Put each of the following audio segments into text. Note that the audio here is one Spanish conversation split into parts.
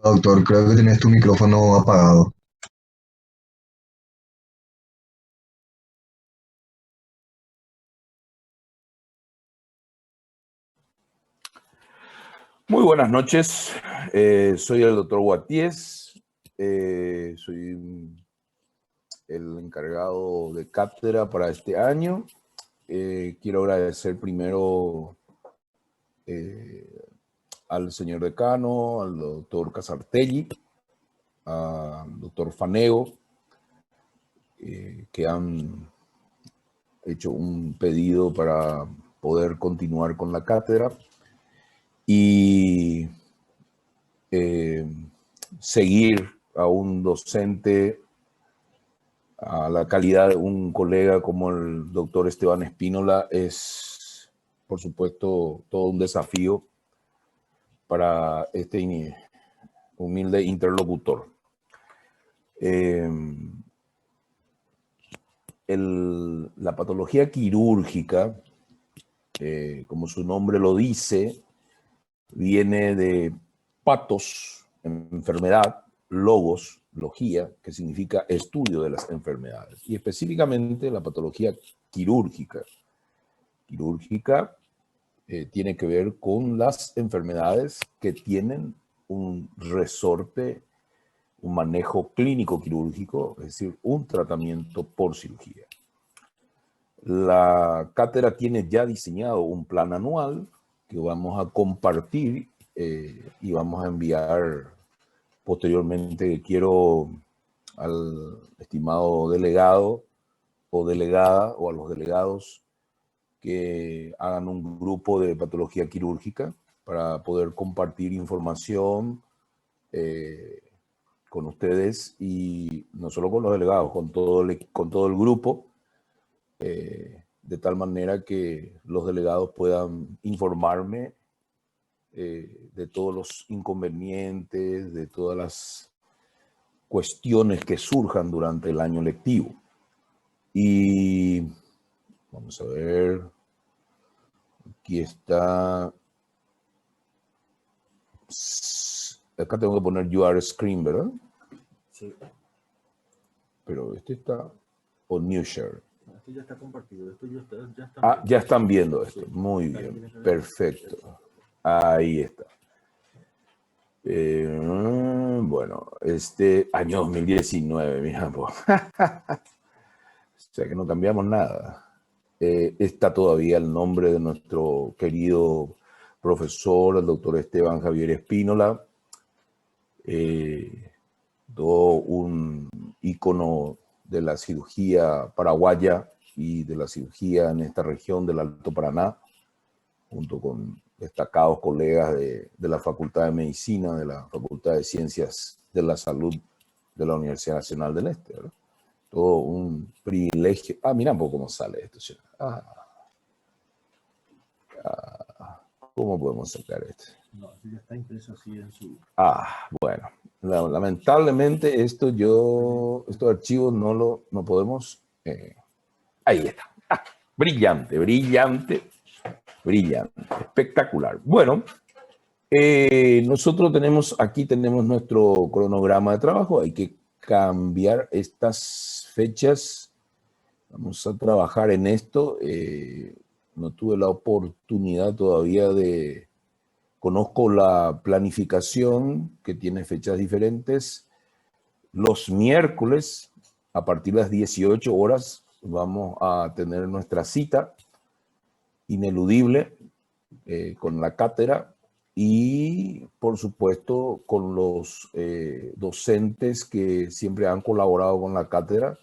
Doctor, creo que tenés tu micrófono apagado. Muy buenas noches, soy el doctor Guatíez, soy el encargado de cátedra para este año. Quiero agradecer primero al señor decano, al doctor Casartelli, al doctor Fanego, que han hecho un pedido para poder continuar con la cátedra y seguir a un docente a la calidad de un colega como el doctor Esteban Espínola es, por supuesto, todo un desafío para este humilde interlocutor. La patología quirúrgica, como su nombre lo dice, viene de patos, enfermedad, logos, logía, que significa estudio de las enfermedades, y específicamente la patología quirúrgica. Quirúrgica tiene que ver con las enfermedades que tienen un resorte, un manejo clínico quirúrgico, es decir, un tratamiento por cirugía. La cátedra tiene ya diseñado un plan anual que vamos a compartir y vamos a enviar posteriormente. Quiero al estimado delegado o delegada o a los delegados que hagan un grupo de patología quirúrgica para poder compartir información con ustedes y no solo con los delegados, con todo el grupo, de tal manera que los delegados puedan informarme de todos los inconvenientes, de todas las cuestiones que surjan durante el año lectivo. Y vamos a ver, aquí está. Acá tengo que poner You Are Screen, ¿verdad? Sí. Pero este está, o New Share. Esto ya está compartido. Esto ya está. Ah, ya están viendo esto. Muy bien, perfecto. Ahí está. Bueno, año 2019, mira, pues. O sea que no cambiamos nada. Está todavía el nombre de nuestro querido profesor, el doctor Esteban Javier Espínola, todo un ícono de la cirugía paraguaya y de la cirugía en esta región del Alto Paraná, junto con destacados colegas de la Facultad de Medicina, de la Facultad de Ciencias de la Salud de la Universidad Nacional del Este, ¿verdad? Todo un privilegio. Ah, mira un poco cómo sale esto. ¿Cómo podemos sacar esto? No, esto ya está impreso así en su... Bueno. Lamentablemente estos archivos no podemos... ahí está. Brillante, brillante, brillante. Espectacular. Bueno, nosotros aquí tenemos nuestro cronograma de trabajo. Hay que cambiar estas fechas. Vamos a trabajar en esto. No tuve la oportunidad todavía de... Conozco la planificación que tiene fechas diferentes. Los miércoles, a partir de las 18 horas, vamos a tener nuestra cita ineludible con la cátedra y, por supuesto, con los docentes que siempre han colaborado con la cátedra.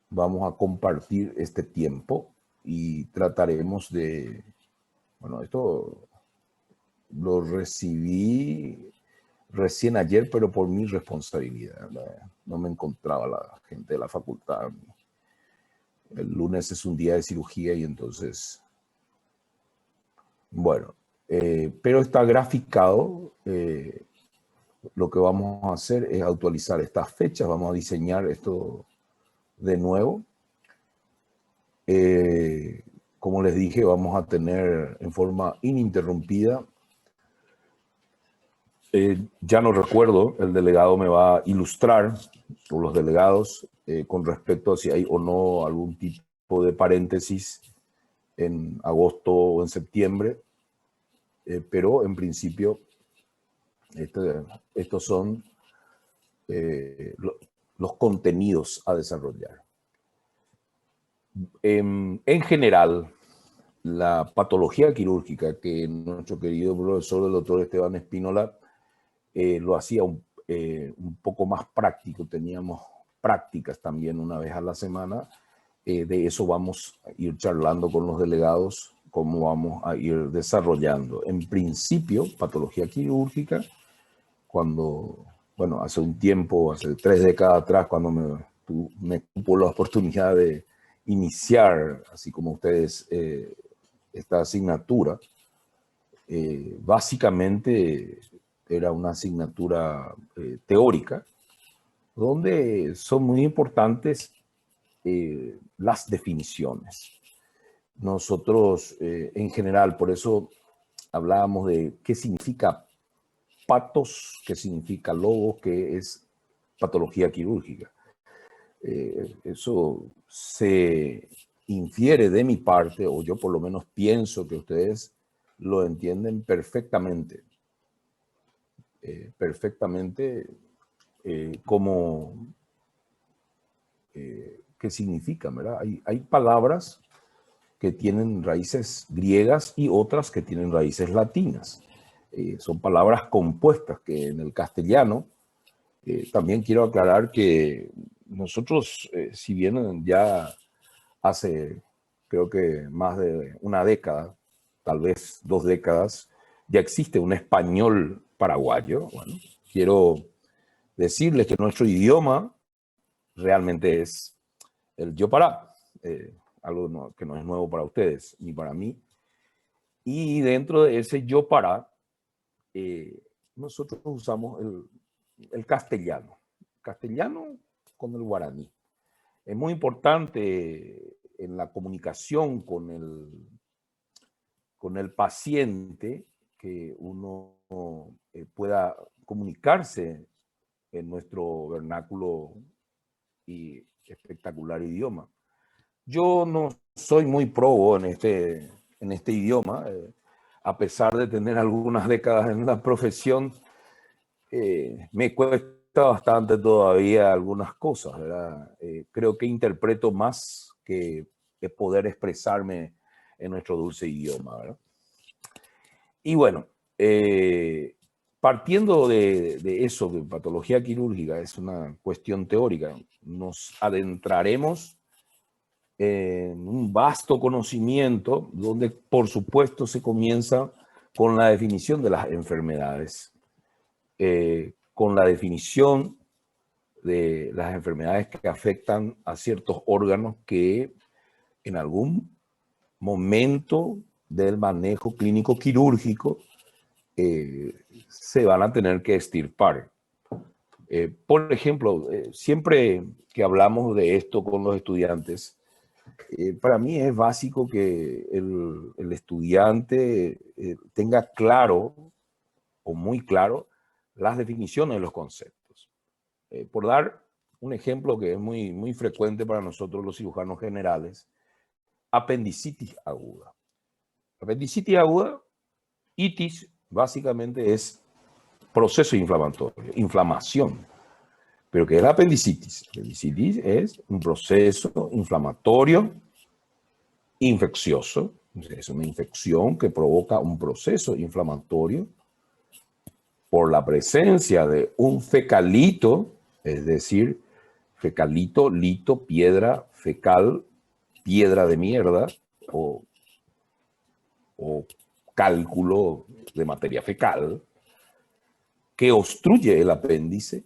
Vamos a compartir este tiempo y trataremos de... Bueno, esto lo recibí recién ayer, pero por mi responsabilidad. No me encontraba la gente de la facultad. El lunes es un día de cirugía y entonces... Bueno, pero está graficado. Lo que vamos a hacer es actualizar estas fechas. Vamos a diseñar esto de nuevo. Como les dije, vamos a tener en forma ininterrumpida Ya no recuerdo, el delegado me va a ilustrar, o los delegados, con respecto a si hay o no algún tipo de paréntesis en agosto o en septiembre, pero en principio estos son los contenidos a desarrollar. En general, la patología quirúrgica que nuestro querido profesor, el doctor Esteban Espínola, lo hacía un poco más práctico. Teníamos prácticas también una vez a la semana. De eso vamos a ir charlando con los delegados, cómo vamos a ir desarrollando. En principio, patología quirúrgica, cuando, bueno, hace un tiempo, hace 3 décadas atrás, cuando me tuvo la oportunidad de iniciar, así como ustedes, esta asignatura, básicamente era una asignatura teórica, donde son muy importantes las definiciones. Nosotros, en general, por eso hablábamos de qué significa patos, qué significa logos, qué es patología quirúrgica. Eso se infiere de mi parte, o yo por lo menos pienso que ustedes lo entienden perfectamente. Como qué significan, ¿verdad? Hay palabras que tienen raíces griegas y otras que tienen raíces latinas. Son palabras compuestas que en el castellano, también quiero aclarar que nosotros, si bien ya hace, creo que más de una década, tal vez 2 décadas, ya existe un español paraguayo. Bueno, quiero decirles que nuestro idioma realmente es el Yopara, algo que no es nuevo para ustedes ni para mí. Y dentro de ese Yopara, nosotros usamos el castellano con el guaraní. Es muy importante en la comunicación con el paciente que uno pueda comunicarse en nuestro vernáculo y espectacular idioma. Yo no soy muy probo en este idioma, a pesar de tener algunas décadas en la profesión, me cuesta bastante todavía algunas cosas, ¿verdad? Creo que interpreto más que poder expresarme en nuestro dulce idioma, ¿verdad? Y bueno, partiendo de eso, de patología quirúrgica, es una cuestión teórica, nos adentraremos en un vasto conocimiento donde, por supuesto, se comienza con la definición de las enfermedades, con la definición de las enfermedades que afectan a ciertos órganos que en algún momento del manejo clínico quirúrgico se van a tener que extirpar. Por ejemplo, siempre que hablamos de esto con los estudiantes, para mí es básico que el estudiante tenga claro o muy claro las definiciones de los conceptos. Por dar un ejemplo que es muy, muy frecuente para nosotros los cirujanos generales, apendicitis aguda. Apendicitis aguda, itis, básicamente es proceso inflamatorio, inflamación. ¿Pero qué es la apendicitis? La apendicitis es un proceso inflamatorio infeccioso. Es una infección que provoca un proceso inflamatorio por la presencia de un fecalito, es decir, fecalito, lito, piedra, fecal, piedra de mierda o cálculo de materia fecal que obstruye el apéndice,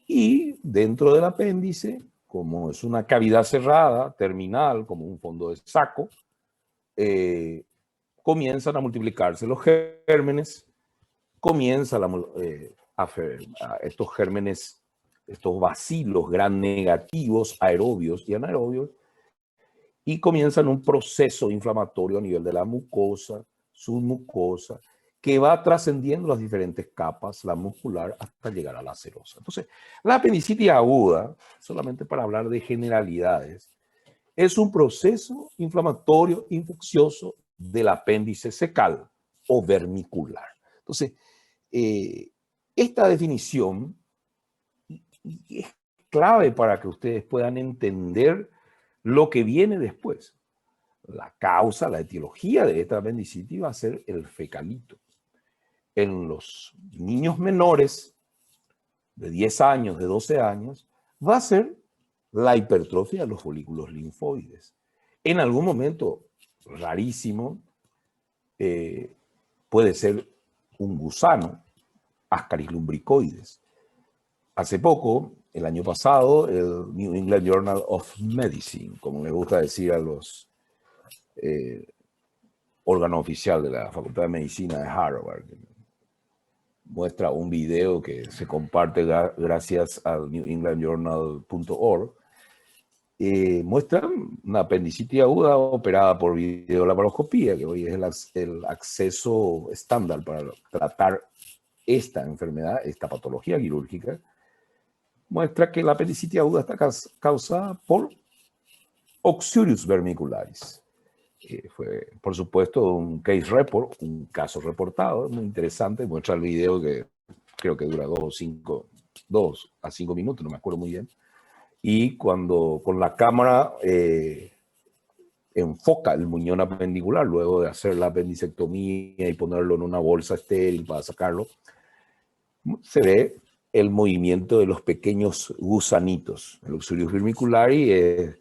y dentro del apéndice, como es una cavidad cerrada, terminal, como un fondo de saco, comienzan a multiplicarse los gérmenes, comienzan estos gérmenes, estos bacilos gram negativos, aerobios y anaerobios, y comienzan un proceso inflamatorio a nivel de la mucosa, submucosa, que va trascendiendo las diferentes capas, la muscular, hasta llegar a la serosa. Entonces, la apendicitis aguda, solamente para hablar de generalidades, es un proceso inflamatorio infeccioso del apéndice secal o vermicular. Entonces, esta definición es clave para que ustedes puedan entender lo que viene después. La causa, la etiología de esta apendicitis va a ser el fecalito. En los niños menores de 10 años, de 12 años, va a ser la hipertrofia de los folículos linfoides. En algún momento, rarísimo, puede ser un gusano, Ascaris lumbricoides. Hace poco, el año pasado, el New England Journal of Medicine, como les gusta decir a los órganos oficiales de la Facultad de Medicina de Harvard, muestra un video que se comparte gracias al newenglandjournal.org. Muestra una apendicitis aguda operada por videolaparoscopía, que hoy es el acceso estándar para tratar esta enfermedad, esta patología quirúrgica. Muestra que la apendicitis aguda está causada por Oxyurus vermicularis. Fue, por supuesto, un case report, un caso reportado, muy interesante. Muestra el video que creo que dura 2 a 5 minutos, no me acuerdo muy bien. Y cuando con la cámara enfoca el muñón apendicular, luego de hacer la apendicectomía y ponerlo en una bolsa estéril para sacarlo, se ve el movimiento de los pequeños gusanitos. El Oxyurus vermicularis es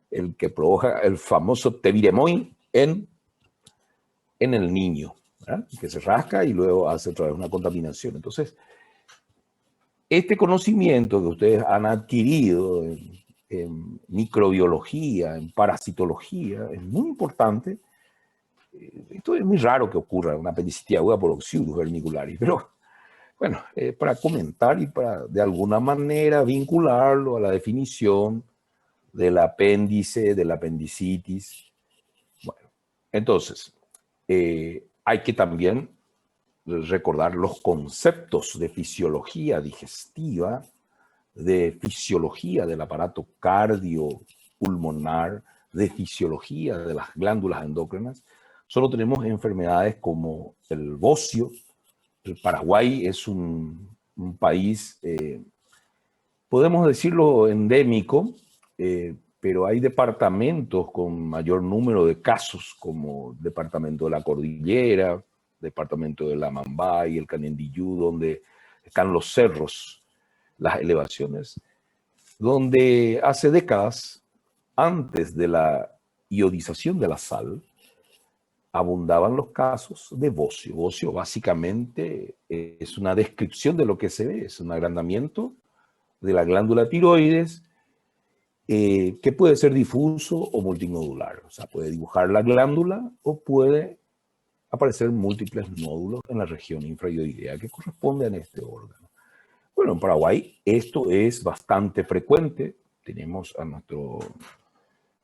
el que provoca el famoso teviremoin en el niño, ¿verdad? Que se rasca y luego hace otra vez una contaminación. Entonces, este conocimiento que ustedes han adquirido en microbiología, en parasitología, es muy importante. Esto es muy raro que ocurra una apendicitis aguda por Oxyurus vermicularis, pero bueno, para comentar y para de alguna manera vincularlo a la definición del apéndice, de la apendicitis. Bueno, entonces, hay que también recordar los conceptos de fisiología digestiva, de fisiología del aparato cardiopulmonar, de fisiología de las glándulas endócrinas. Solo tenemos enfermedades como el bocio. El Paraguay es un país, podemos decirlo, endémico, pero hay departamentos con mayor número de casos, como el departamento de la Cordillera, departamento de la Mambay, el Canindiyú, donde están los cerros, las elevaciones, donde hace décadas, antes de la iodización de la sal, abundaban los casos de bocio. Bocio básicamente es una descripción de lo que se ve, es un agrandamiento de la glándula tiroides, que puede ser difuso o multinodular. O sea, puede dibujar la glándula o puede aparecer múltiples nódulos en la región infraioidea que corresponden a este órgano. Bueno, en Paraguay esto es bastante frecuente. Tenemos a nuestro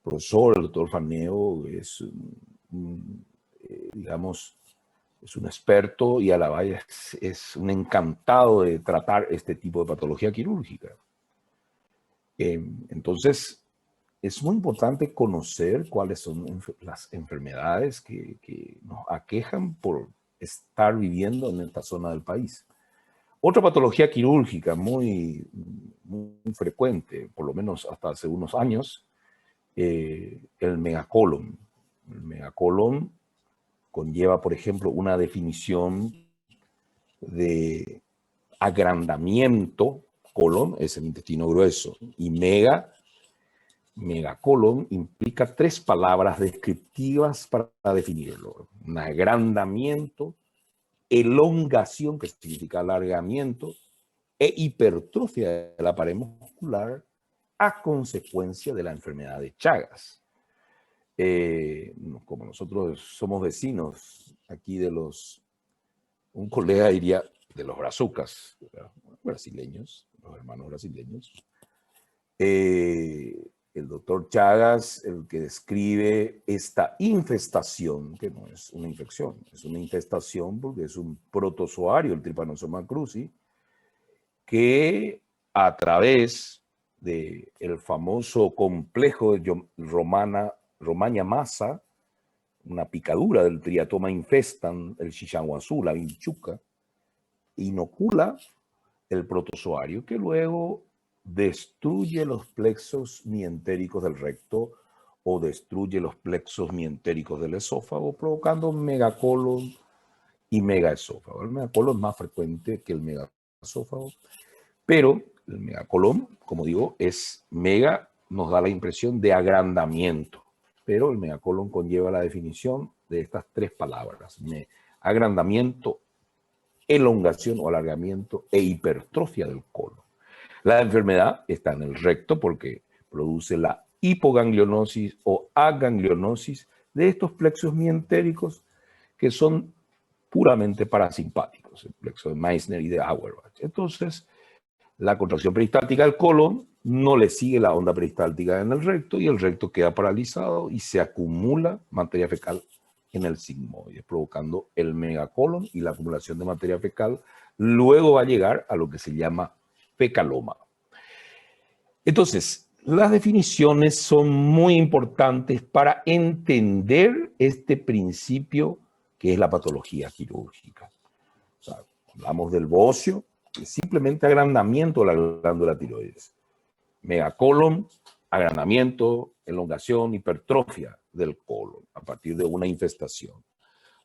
profesor, el doctor Faneo, es digamos, es un experto y a la vez es un encantado de tratar este tipo de patología quirúrgica. Entonces, es muy importante conocer cuáles son las enfermedades que nos aquejan por estar viviendo en esta zona del país. Otra patología quirúrgica muy frecuente, por lo menos hasta hace unos años, el megacolon. El megacolon conlleva, por ejemplo, una definición de agrandamiento. Colon es el intestino grueso y megacolon implica 3 palabras descriptivas para definirlo. Un agrandamiento, elongación, que significa alargamiento, e hipertrofia de la pared muscular a consecuencia de la enfermedad de Chagas. Como nosotros somos vecinos aquí un colega diría de los brazucas, brasileños, los hermanos brasileños, el doctor Chagas el que describe esta infestación, que no es una infección, es una infestación porque es un protozoario, el Trypanosoma cruzi, que a través del famoso complejo de Romaña masa, una picadura del Triatoma infestan, el Shishanguazú, la vinchuca, inocula el protozoario que luego destruye los plexos mientéricos del recto o destruye los plexos mientéricos del esófago, provocando megacolon y megaesófago. El megacolon es más frecuente que el megaesófago, pero el megacolon, como digo, es mega, nos da la impresión de agrandamiento, pero el megacolon conlleva la definición de estas tres palabras: agrandamiento, elongación o alargamiento e hipertrofia del colon. La enfermedad está en el recto porque produce la hipoganglionosis o aganglionosis de estos plexos mientéricos que son puramente parasimpáticos, el plexo de Meissner y de Auerbach. Entonces, la contracción peristáltica del colon no le sigue la onda peristáltica en el recto y el recto queda paralizado y se acumula materia fecal en el sigmoide, provocando el megacolon y la acumulación de materia fecal. Luego va a llegar a lo que se llama fecaloma. Entonces, las definiciones son muy importantes para entender este principio que es la patología quirúrgica. O sea, hablamos del bocio, que es simplemente agrandamiento de la glándula tiroides. Megacolon, agrandamiento, elongación, hipertrofia del colon a partir de una infestación.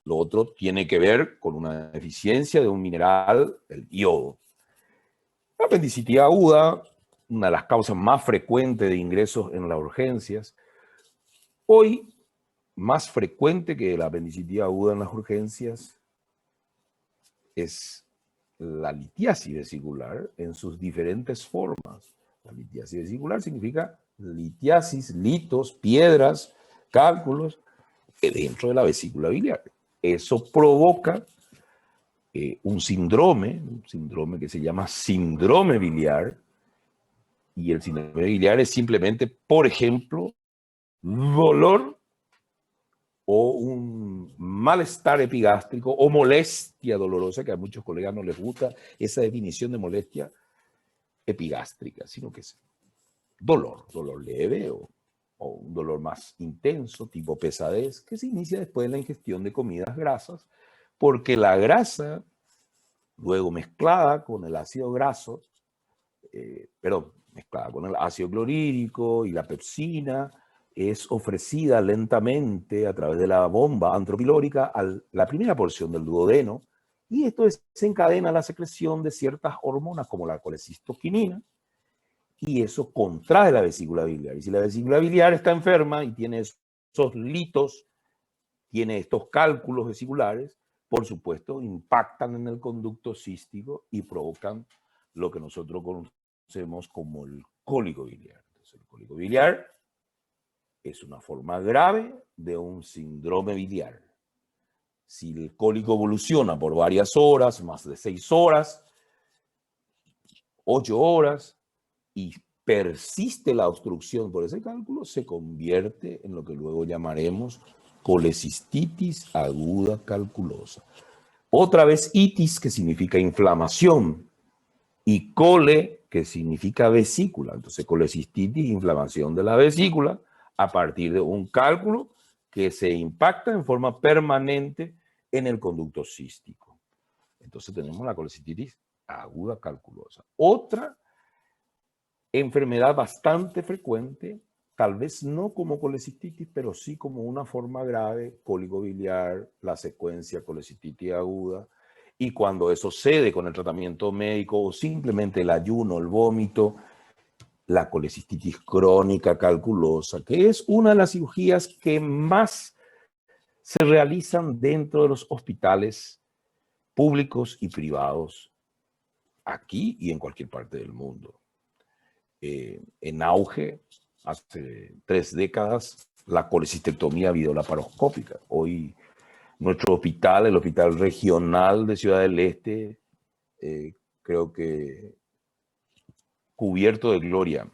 Lo otro tiene que ver con una deficiencia de un mineral, el yodo. La apendicitis aguda, una de las causas más frecuentes de ingresos en las urgencias. Hoy, más frecuente que la apendicitis aguda en las urgencias es la litiasis vesicular en sus diferentes formas. La litiasis vesicular significa litiasis, litos, piedras, cálculos dentro de la vesícula biliar. Eso provoca un síndrome que se llama síndrome biliar, y el síndrome biliar es simplemente, por ejemplo, dolor o un malestar epigástrico o molestia dolorosa, que a muchos colegas no les gusta esa definición de molestia epigástrica, sino que es dolor leve o un dolor más intenso, tipo pesadez, que se inicia después de la ingestión de comidas grasas, porque la grasa, luego mezclada con el ácido graso, mezclada con el ácido clorhídrico y la pepsina, es ofrecida lentamente a través de la bomba antropilórica a la primera porción del duodeno, y esto desencadena la secreción de ciertas hormonas como la colecistoquinina, y eso contrae la vesícula biliar. Y si la vesícula biliar está enferma y tiene esos litos, tiene estos cálculos vesiculares, por supuesto, impactan en el conducto cístico y provocan lo que nosotros conocemos como el cólico biliar. Entonces, el cólico biliar es una forma grave de un síndrome biliar. Si el cólico evoluciona por varias horas, más de 6 horas, 8 horas, y persiste la obstrucción por ese cálculo, se convierte en lo que luego llamaremos colecistitis aguda calculosa. Otra vez itis, que significa inflamación, y cole, que significa vesícula. Entonces, colecistitis, inflamación de la vesícula, a partir de un cálculo que se impacta en forma permanente en el conducto cístico. Entonces tenemos la colecistitis aguda calculosa. Otra enfermedad bastante frecuente, tal vez no como colecistitis, pero sí como una forma grave, cólico biliar, la secuencia colecistitis aguda, y cuando eso cede con el tratamiento médico o simplemente el ayuno, el vómito, la colecistitis crónica calculosa, que es una de las cirugías que más se realizan dentro de los hospitales públicos y privados, aquí y en cualquier parte del mundo. En auge, hace 3 décadas, la colecistectomía videolaparoscópica. Hoy nuestro hospital, el Hospital Regional de Ciudad del Este, creo que cubierto de gloria,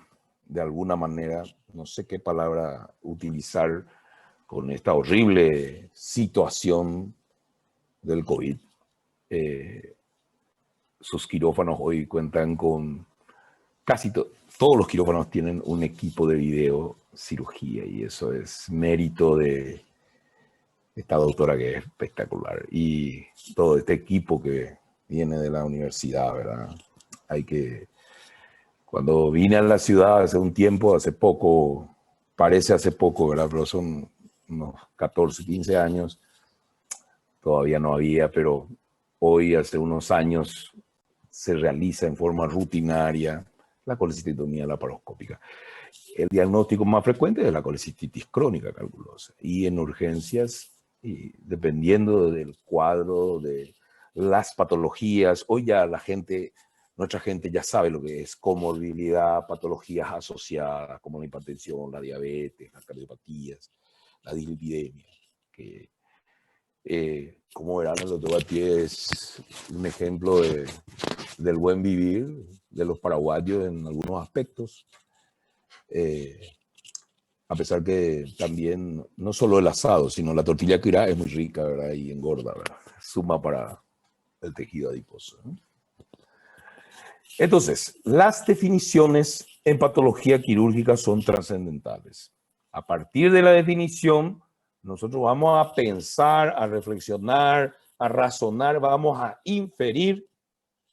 de alguna manera, no sé qué palabra utilizar con esta horrible situación del COVID. Sus quirófanos hoy cuentan con todos los quirófanos tienen un equipo de video cirugía y eso es mérito de esta doctora que es espectacular y todo este equipo que viene de la universidad, ¿verdad? Cuando vine a la ciudad hace un tiempo, hace poco, parece hace poco, ¿verdad? Pero son unos 14, 15 años, todavía no había, pero hoy, hace unos años, se realiza en forma rutinaria la colecistotomía laparoscópica. El diagnóstico más frecuente es la colecistitis crónica calculosa y en urgencias, y dependiendo del cuadro, de las patologías, hoy ya nuestra gente ya sabe lo que es comorbilidad, patologías asociadas como la hipertensión, la diabetes, las cardiopatías, la dislipidemia, que como verán, el doctor Batier es un ejemplo del buen vivir de los paraguayos en algunos aspectos. A pesar que también, no solo el asado, sino la tortilla cuirá es muy rica, ¿verdad? Y engorda, ¿verdad? Suma para el tejido adiposo, ¿no? Entonces, las definiciones en patología quirúrgica son trascendentales. A partir de la definición, nosotros vamos a pensar, a reflexionar, a razonar, vamos a inferir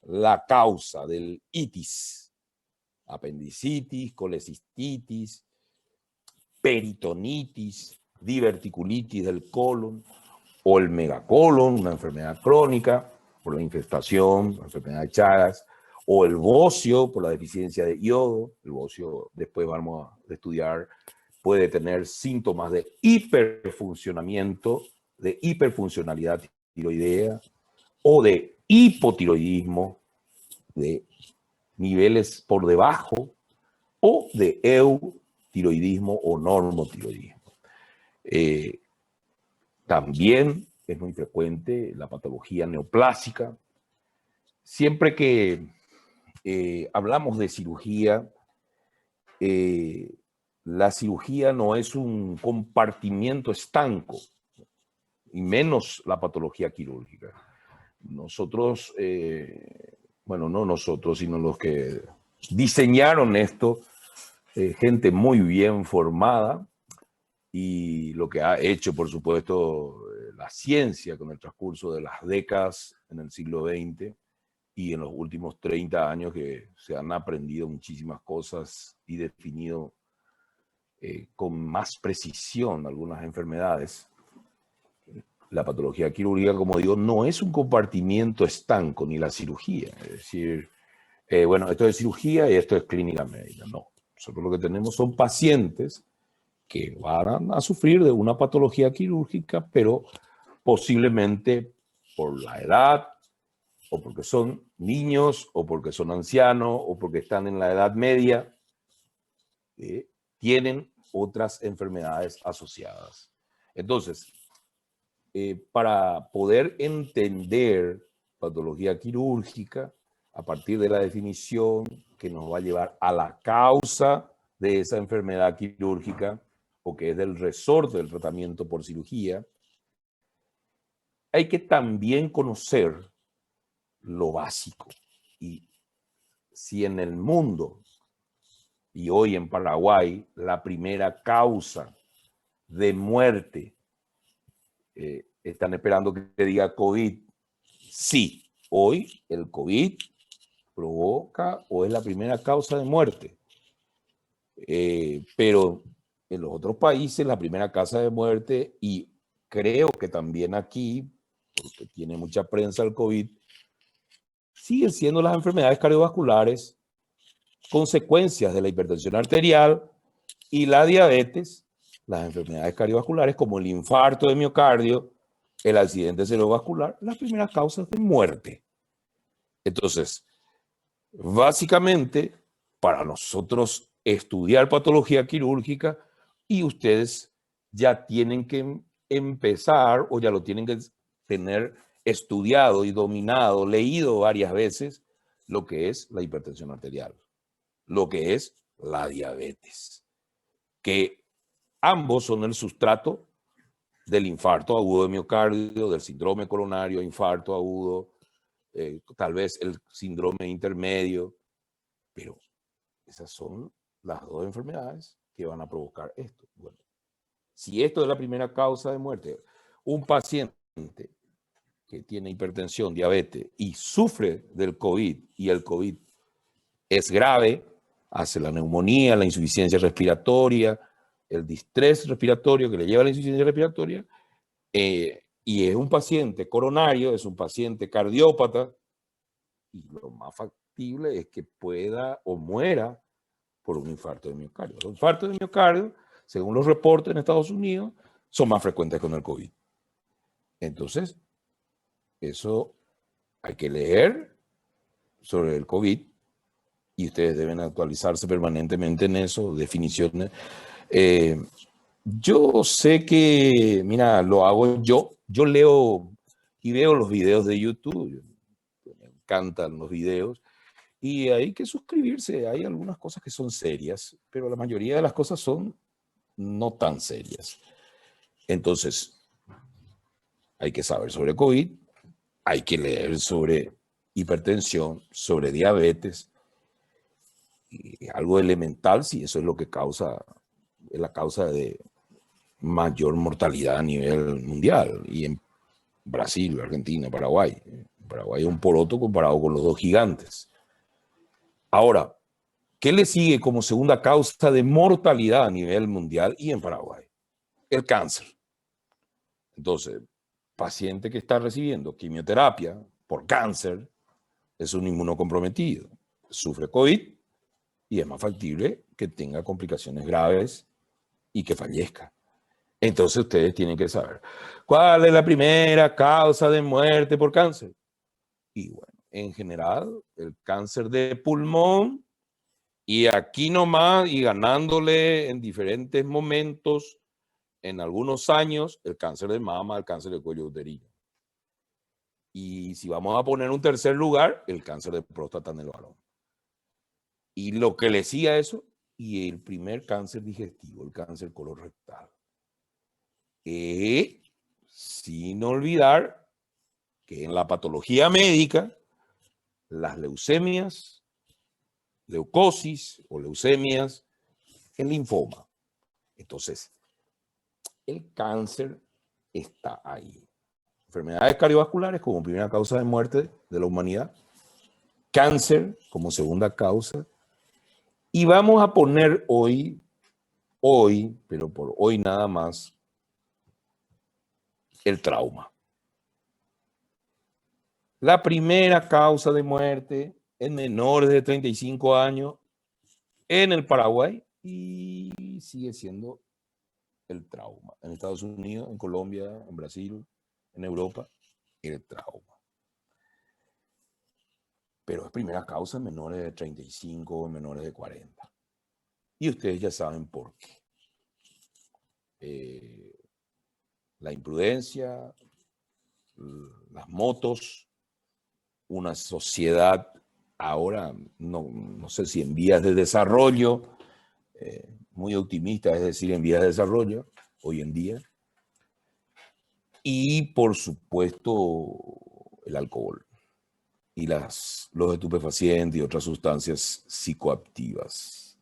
la causa del itis, apendicitis, colecistitis, peritonitis, diverticulitis del colon o el megacolon, una enfermedad crónica por la infestación, la enfermedad de Chagas, o el bocio por la deficiencia de yodo. El bocio, después vamos a estudiar, puede tener síntomas de hiperfuncionamiento, de hiperfuncionalidad tiroidea o de hipotiroidismo, de niveles por debajo, o de eutiroidismo o normotiroidismo. También es muy frecuente la patología neoplásica. Siempre que hablamos de cirugía, la cirugía no es un compartimiento estanco, y menos la patología quirúrgica. Nosotros, bueno, no nosotros, sino los que diseñaron esto, gente muy bien formada, y lo que ha hecho, por supuesto, la ciencia con el transcurso de las décadas en el siglo XX y en los últimos 30 años que se han aprendido muchísimas cosas y definido con más precisión algunas enfermedades. La patología quirúrgica, como digo, no es un compartimiento estanco, ni la cirugía. Es decir, bueno, esto es cirugía y esto es clínica médica. No, nosotros lo que tenemos son pacientes que van a sufrir de una patología quirúrgica, pero posiblemente por la edad, o porque son niños, o porque son ancianos, o porque están en la edad media, tienen otras enfermedades asociadas. Entonces, para poder entender patología quirúrgica, a partir de la definición que nos va a llevar a la causa de esa enfermedad quirúrgica, o que es del resorte del tratamiento por cirugía, hay que también conocer lo básico. Y si en el mundo y hoy en Paraguay la primera causa de muerte, están esperando que diga COVID, sí, hoy el COVID provoca o es la primera causa de muerte, pero en los otros países la primera causa de muerte, y creo que también aquí, porque tiene mucha prensa el COVID, siguen siendo las enfermedades cardiovasculares, consecuencias de la hipertensión arterial y la diabetes, las enfermedades cardiovasculares como el infarto de miocardio, el accidente cerebrovascular, las primeras causas de muerte. Entonces, básicamente, para nosotros estudiar patología quirúrgica, y ustedes ya tienen que empezar, o ya lo tienen que tener estudiado y dominado, leído varias veces, lo que es la hipertensión arterial, lo que es la diabetes. que ambos son el sustrato del infarto agudo de miocardio, del síndrome coronario, infarto agudo, tal vez el síndrome intermedio, pero esas son las dos enfermedades que van a provocar esto. Bueno, si esto es la primera causa de muerte, un paciente que tiene hipertensión, diabetes y sufre del COVID y el COVID es grave, hace la neumonía, la insuficiencia respiratoria, el distrés respiratorio que le lleva a la insuficiencia respiratoria, y es un paciente coronario, es un paciente cardiópata, y lo más factible es que pueda o muera por un infarto de miocardio. Los infartos de miocardio, según los reportes en Estados Unidos, son más frecuentes con el COVID. Entonces, eso hay que leer sobre el COVID y ustedes deben actualizarse permanentemente en eso, definiciones. Yo sé que, mira, lo hago yo leo y veo los videos de YouTube, me encantan los videos, y hay que suscribirse, hay algunas cosas que son serias, pero la mayoría de las cosas son no tan serias. Entonces, hay que saber sobre COVID, hay que leer sobre hipertensión, sobre diabetes, y algo elemental si eso es lo que causa, es la causa de mayor mortalidad a nivel mundial, y en Brasil, Argentina, Paraguay. Paraguay es un poroto comparado con los dos gigantes. Ahora, ¿qué le sigue como segunda causa de mortalidad a nivel mundial y en Paraguay? El cáncer. Entonces, paciente que está recibiendo quimioterapia por cáncer es un inmunocomprometido, sufre COVID y es más factible que tenga complicaciones graves y que fallezca. Entonces ustedes tienen que saber, ¿cuál es la primera causa de muerte por cáncer? Y bueno, en general, el cáncer de pulmón, y aquí nomás, y ganándole en diferentes momentos, en algunos años, el cáncer de mama, el cáncer de cuello uterino. Y si vamos a poner un tercer lugar, el cáncer de próstata en el varón. Y lo que le sigue a eso, y el primer cáncer digestivo, el cáncer colorectal. Sin olvidar que en la patología médica, las leucemias, leucosis o leucemias, el linfoma. Entonces, el cáncer está ahí. Enfermedades cardiovasculares como primera causa de muerte de la humanidad, cáncer como segunda causa, y vamos a poner hoy, pero por hoy nada más, el trauma. La primera causa de muerte en menores de 35 años en el Paraguay y sigue siendo el trauma. En Estados Unidos, en Colombia, en Brasil, en Europa, el trauma. Pero es primera causa en menores de 35 o en menores de 40. Y ustedes ya saben por qué. La imprudencia, las motos, una sociedad ahora, no sé si en vías de desarrollo, muy optimista, es decir, en vías de desarrollo, hoy en día. Y, por supuesto, el alcohol y los estupefacientes y otras sustancias psicoactivas.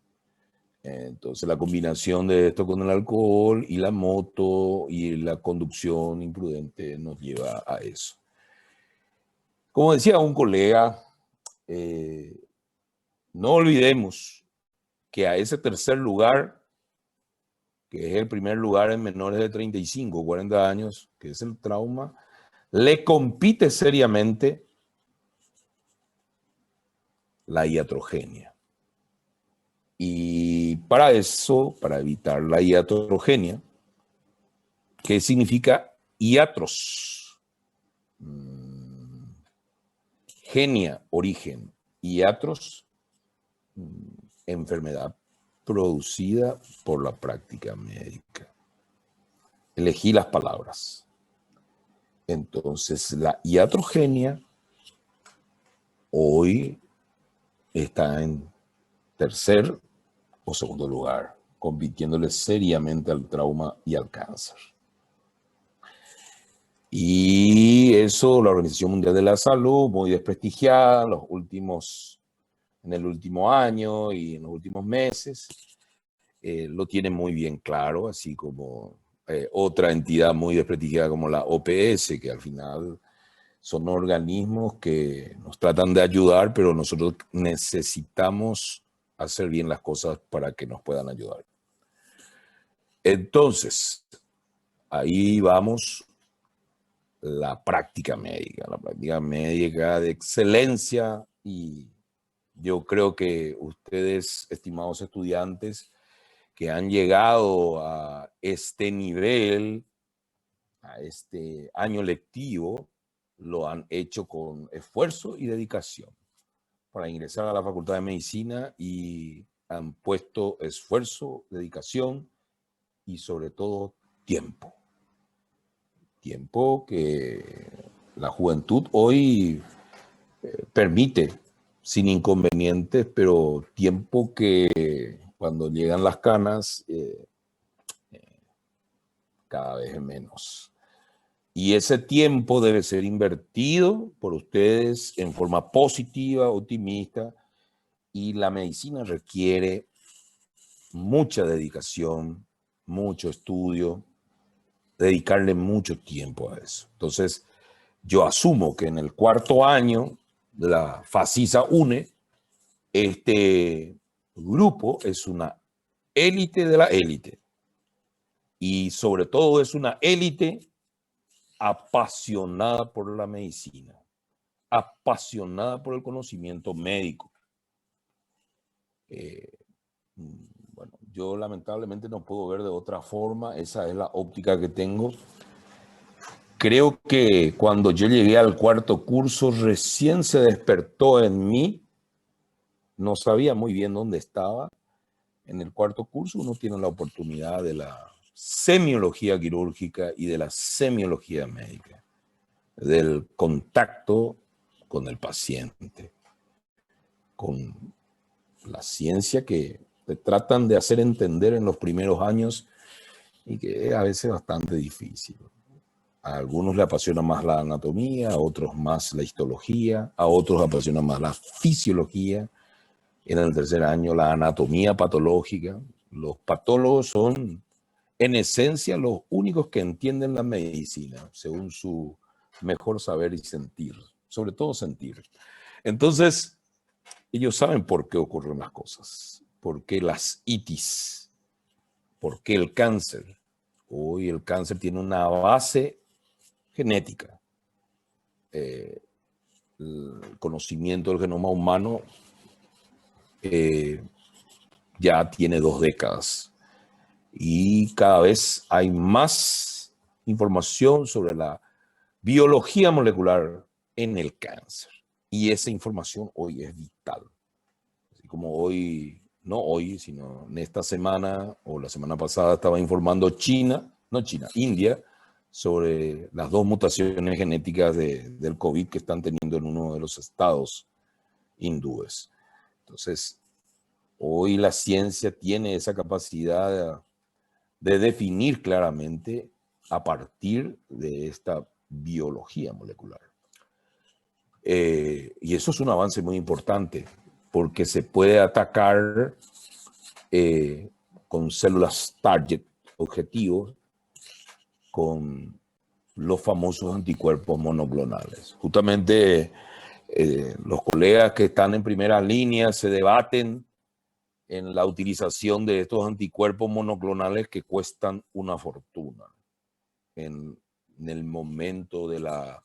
Entonces, la combinación de esto con el alcohol y la moto y la conducción imprudente nos lleva a eso. Como decía un colega, no olvidemos que a ese tercer lugar, que es el primer lugar en menores de 35 o 40 años, que es el trauma, le compite seriamente la iatrogenia. Y para eso, para evitar la iatrogenia, ¿qué significa iatros? Genia, origen. Iatros, enfermedad producida por la práctica médica. Elegí las palabras. Entonces, la iatrogenia hoy está en tercer o segundo lugar. compitiéndole seriamente al trauma y al cáncer. Y eso, la Organización Mundial de la Salud, muy desprestigiada en el último año y en los últimos meses, lo tiene muy bien claro, así como otra entidad muy desprestigiada como la OPS, que al final son organismos que nos tratan de ayudar, pero nosotros necesitamos hacer bien las cosas para que nos puedan ayudar. Entonces, ahí vamos la práctica médica de excelencia, y yo creo que ustedes, estimados estudiantes, que han llegado a este nivel, a este año lectivo, lo han hecho con esfuerzo y dedicación para ingresar a la Facultad de Medicina, y han puesto esfuerzo, dedicación y sobre todo tiempo. Tiempo que la juventud hoy permite sin inconvenientes, pero tiempo que cuando llegan las canas cada vez es menos. Y ese tiempo debe ser invertido por ustedes en forma positiva, optimista, y la medicina requiere mucha dedicación, mucho estudio, dedicarle mucho tiempo a eso. Entonces, yo asumo que en el cuarto año de la FACISA UNE, este grupo es una élite de la élite, y sobre todo es una élite apasionada por la medicina, apasionada por el conocimiento médico. Bueno, yo lamentablemente no puedo ver de otra forma, esa es la óptica que tengo. Creo que cuando yo llegué al cuarto curso recién se despertó en mí, no sabía muy bien dónde estaba. En el cuarto curso uno tiene la oportunidad de la semiología quirúrgica y de la semiología médica, del contacto con el paciente, con la ciencia que te tratan de hacer entender en los primeros años y que es a veces bastante difícil. A algunos le apasiona más la anatomía, a otros más la histología, a otros apasiona más la fisiología. En el tercer año la anatomía patológica. Los patólogos son en esencia los únicos que entienden la medicina según su mejor saber y sentir, sobre todo sentir. Entonces, ellos saben por qué ocurren las cosas, por qué las itis, por qué el cáncer. Hoy el cáncer tiene una base genética. El conocimiento del genoma humano ya tiene 2 décadas y cada vez hay más información sobre la biología molecular en el cáncer. Y esa información hoy es vital. Así como hoy, no hoy, sino en esta semana o la semana pasada estaba informando India, sobre las 2 mutaciones genéticas del COVID que están teniendo en uno de los estados hindúes. Entonces, hoy la ciencia tiene esa capacidad de definir claramente a partir de esta biología molecular. Y eso es un avance muy importante porque se puede atacar con células target, objetivos, con los famosos anticuerpos monoclonales. Justamente los colegas que están en primera línea se debaten en la utilización de estos anticuerpos monoclonales que cuestan una fortuna en el momento de la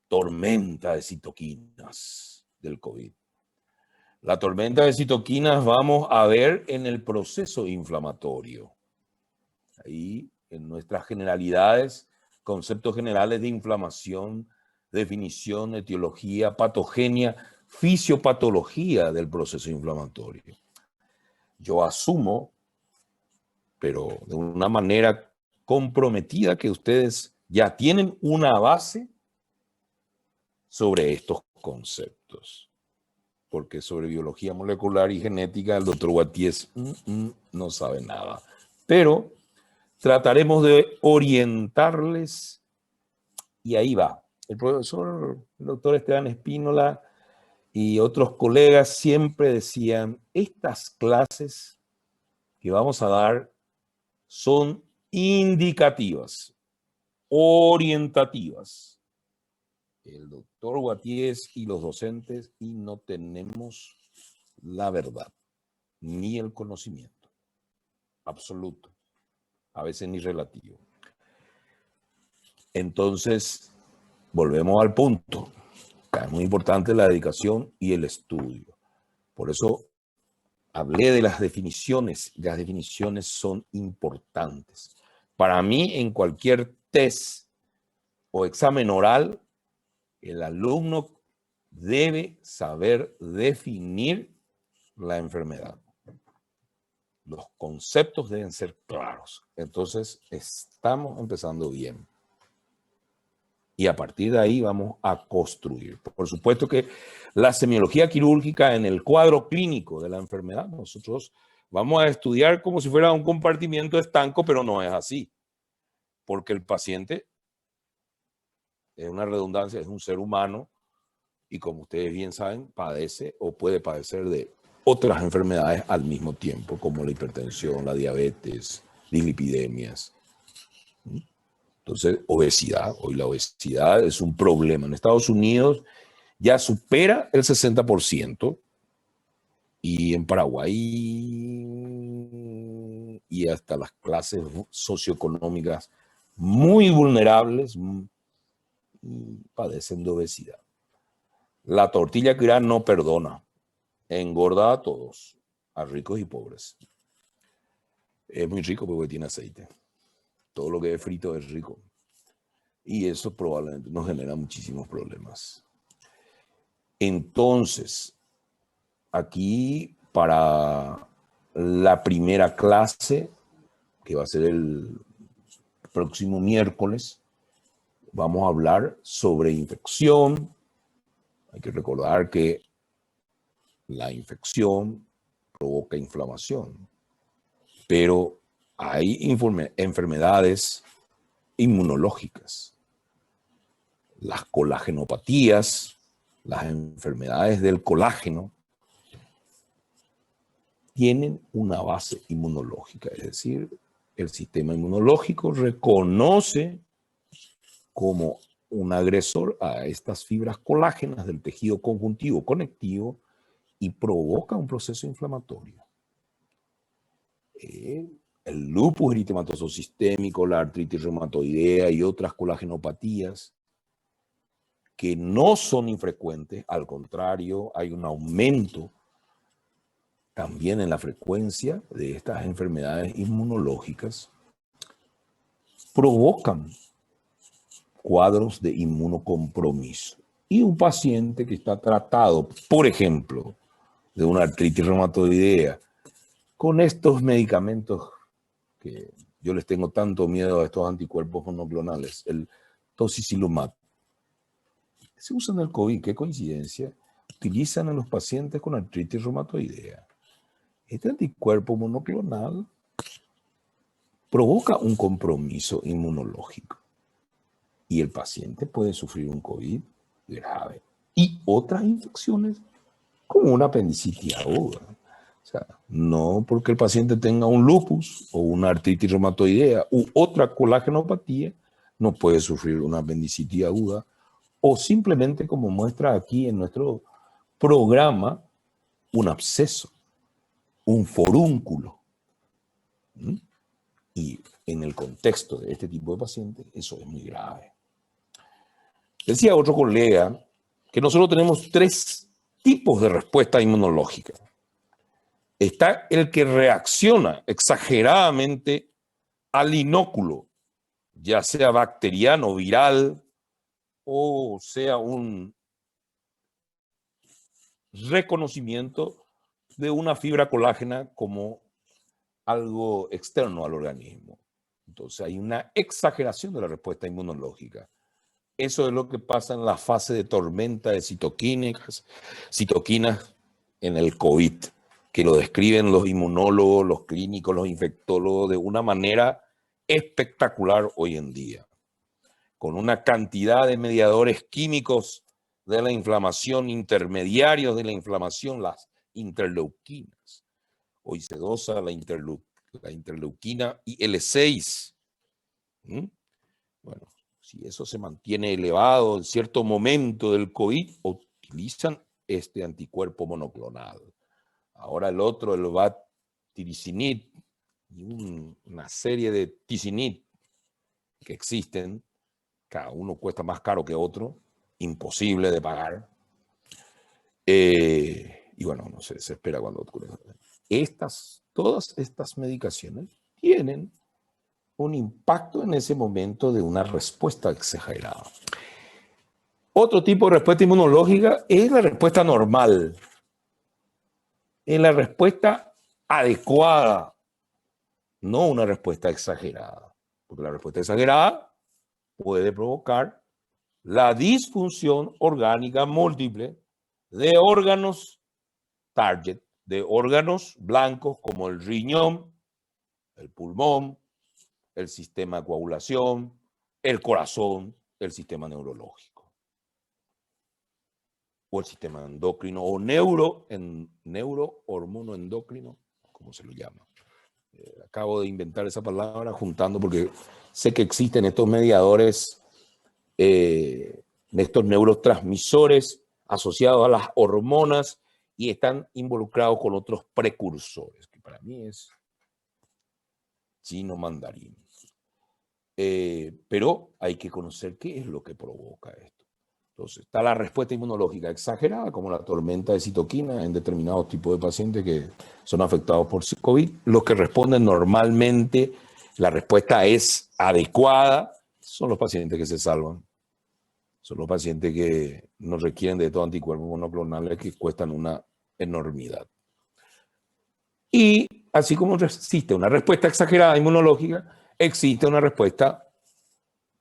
tormenta de citoquinas del COVID. La tormenta de citoquinas vamos a ver en el proceso inflamatorio. Ahí, en nuestras generalidades, conceptos generales de inflamación, definición, etiología, patogenia, fisiopatología del proceso inflamatorio. Yo asumo, pero de una manera comprometida, que ustedes ya tienen una base sobre estos conceptos. porque sobre biología molecular y genética el doctor Guatiés no sabe nada. Pero trataremos de orientarles y ahí va. El profesor, el doctor Esteban Espínola y otros colegas siempre decían, estas clases que vamos a dar son indicativas, orientativas. El doctor Guatiés y los docentes y no tenemos la verdad, ni el conocimiento absoluto, a veces ni relativo. Entonces, volvemos al punto. Es muy importante la dedicación y el estudio. Por eso hablé de las definiciones. Las definiciones son importantes. Para mí, en cualquier test o examen oral, el alumno debe saber definir la enfermedad. Los conceptos deben ser claros. Entonces, estamos empezando bien. Y a partir de ahí vamos a construir. Por supuesto que la semiología quirúrgica en el cuadro clínico de la enfermedad, nosotros vamos a estudiar como si fuera un compartimiento estanco, pero no es así. Porque el paciente es una redundancia, es un ser humano y como ustedes bien saben, padece o puede padecer de otras enfermedades al mismo tiempo, como la hipertensión, la diabetes, dislipidemias. Entonces, obesidad. Hoy la obesidad es un problema. En Estados Unidos ya supera el 60% y en Paraguay y hasta las clases socioeconómicas muy vulnerables padecen de obesidad. La tortilla que no perdona. Engorda a todos, a ricos y pobres. Es muy rico porque tiene aceite. Todo lo que es frito es rico. Y eso probablemente nos genera muchísimos problemas. Entonces, aquí para la primera clase, que va a ser el próximo miércoles, vamos a hablar sobre infección. Hay que recordar que la infección provoca inflamación, pero hay enfermedades inmunológicas. Las colagenopatías, las enfermedades del colágeno, tienen una base inmunológica, es decir, el sistema inmunológico reconoce como un agresor a estas fibras colágenas del tejido conjuntivo conectivo y provoca un proceso inflamatorio. El lupus eritematoso sistémico, la artritis reumatoidea y otras colagenopatías que no son infrecuentes, al contrario, hay un aumento también en la frecuencia de estas enfermedades inmunológicas, provocan cuadros de inmunocompromiso. Y un paciente que está tratado, por ejemplo, de una artritis reumatoidea, con estos medicamentos que yo les tengo tanto miedo a estos anticuerpos monoclonales, el tocilizumab, se usan en el COVID, qué coincidencia, utilizan en los pacientes con artritis reumatoidea. Este anticuerpo monoclonal provoca un compromiso inmunológico y el paciente puede sufrir un COVID grave y otras infecciones como una apendicitis aguda. O sea, no porque el paciente tenga un lupus o una artritis reumatoidea u otra colágenopatía, no puede sufrir una apendicitis aguda o simplemente, como muestra aquí en nuestro programa, un absceso, un forúnculo. Y en el contexto de este tipo de pacientes, eso es muy grave. Decía otro colega que nosotros tenemos 3 tipos de respuesta inmunológica. Está el que reacciona exageradamente al inóculo, ya sea bacteriano, viral, o sea un reconocimiento de una fibra colágena como algo externo al organismo. Entonces hay una exageración de la respuesta inmunológica. Eso es lo que pasa en la fase de tormenta de citoquinas en el COVID, que lo describen los inmunólogos, los clínicos, los infectólogos de una manera espectacular hoy en día, con una cantidad de mediadores químicos de la inflamación, intermediarios de la inflamación, las interleuquinas. Hoy se dosa la interleuquina IL-6. Bueno, si eso se mantiene elevado en cierto momento del COVID, utilizan este anticuerpo monoclonal. Ahora el otro, el vatiricinib, y una serie de ticinib que existen, cada uno cuesta más caro que otro, imposible de pagar. Y bueno, no sé, se espera cuando ocurre. Todas estas medicaciones tienen un impacto en ese momento de una respuesta exagerada. Otro tipo de respuesta inmunológica es la respuesta normal, es la respuesta adecuada, no una respuesta exagerada, porque la respuesta exagerada puede provocar la disfunción orgánica múltiple de órganos target, de órganos blancos como el riñón, el pulmón, el sistema de coagulación, el corazón, el sistema neurológico, o el sistema endocrino, o neurohormono endocrino, como se lo llama. Acabo de inventar esa palabra juntando porque sé que existen estos mediadores, estos neurotransmisores asociados a las hormonas y están involucrados con otros precursores, que para mí es chino mandarín. Pero hay que conocer qué es lo que provoca esto. Entonces, está la respuesta inmunológica exagerada, como la tormenta de citoquina en determinados tipos de pacientes que son afectados por COVID. Los que responden normalmente, la respuesta es adecuada, son los pacientes que se salvan. Son los pacientes que no requieren de estos anticuerpos monoclonales que cuestan una enormidad. Y así como existe una respuesta exagerada inmunológica, existe una respuesta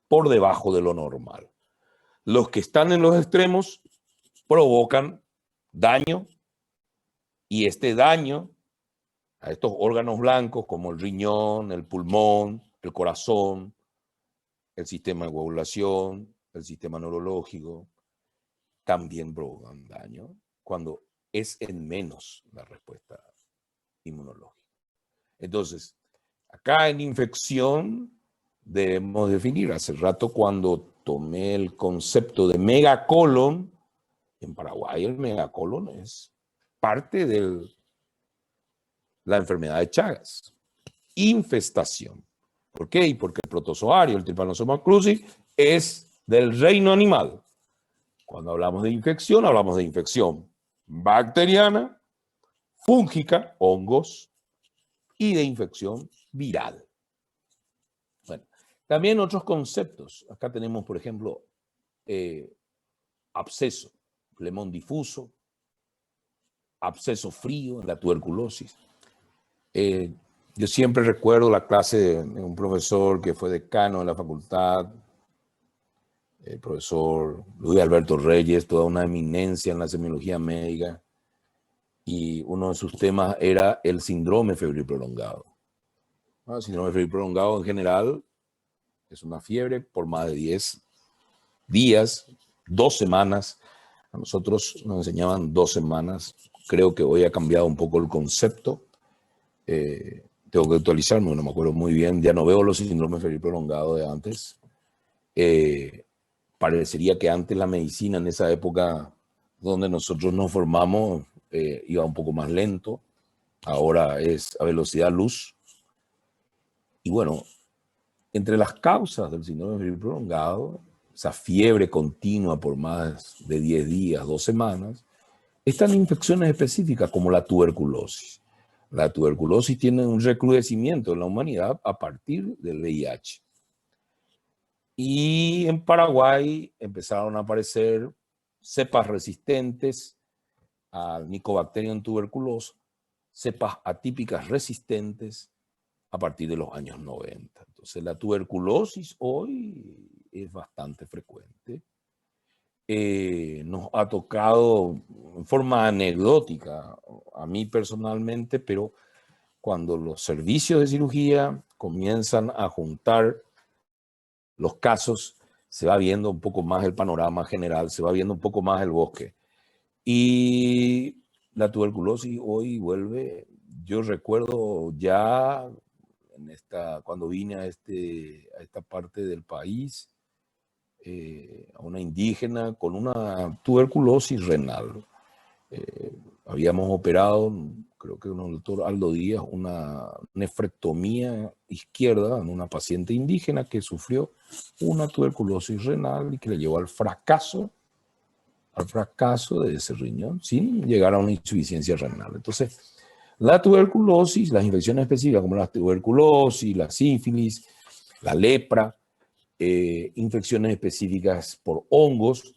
por debajo de lo normal. Los que están en los extremos provocan daño y este daño a estos órganos blancos como el riñón, el pulmón, el corazón, el sistema de coagulación, el sistema neurológico, también provocan daño cuando es en menos la respuesta inmunológica. Entonces, acá en infección debemos definir. Hace rato cuando tomé el concepto de megacolon, en Paraguay el megacolon es parte de la enfermedad de Chagas. Infestación. ¿Por qué? Porque el protozoario, el Trypanosoma cruzi, es del reino animal. Cuando hablamos de infección bacteriana, fúngica, hongos, y de infección viral. Bueno, también otros conceptos. Acá tenemos, por ejemplo, absceso, flemón difuso, absceso frío en la tuberculosis. Yo siempre recuerdo la clase de un profesor que fue decano de la facultad, el profesor Luis Alberto Reyes, toda una eminencia en la semiología médica, y uno de sus temas era el síndrome febril prolongado. El síndrome febril prolongado en general es una fiebre por más de 10 días, 2 semanas. A nosotros nos enseñaban 2 semanas. Creo que hoy ha cambiado un poco el concepto. Tengo que actualizarme, no me acuerdo muy bien. Ya no veo los síndromes febril prolongados de antes. Parecería que antes la medicina en esa época donde nosotros nos formamos iba un poco más lento. Ahora es a velocidad luz. Y bueno, entre las causas del síndrome febril prolongado, esa fiebre continua por más de 10 días, 2 semanas, están infecciones específicas como la tuberculosis. La tuberculosis tiene un recrudecimiento en la humanidad a partir del VIH. Y en Paraguay empezaron a aparecer cepas resistentes al Mycobacterium tuberculosis, cepas atípicas resistentes a partir de los años 90. Entonces, la tuberculosis hoy es bastante frecuente. Nos ha tocado en forma anecdótica a mí personalmente, pero cuando los servicios de cirugía comienzan a juntar los casos, se va viendo un poco más el panorama general, se va viendo un poco más el bosque. Y la tuberculosis hoy vuelve. Yo recuerdo ya cuando vine a esta parte del país, a una indígena con una tuberculosis renal. Habíamos operado, creo que el doctor Aldo Díaz, una nefrectomía izquierda en una paciente indígena que sufrió una tuberculosis renal y que le llevó al fracaso de ese riñón sin llegar a una insuficiencia renal. Entonces, la tuberculosis, las infecciones específicas como la tuberculosis, la sífilis, la lepra, infecciones específicas por hongos,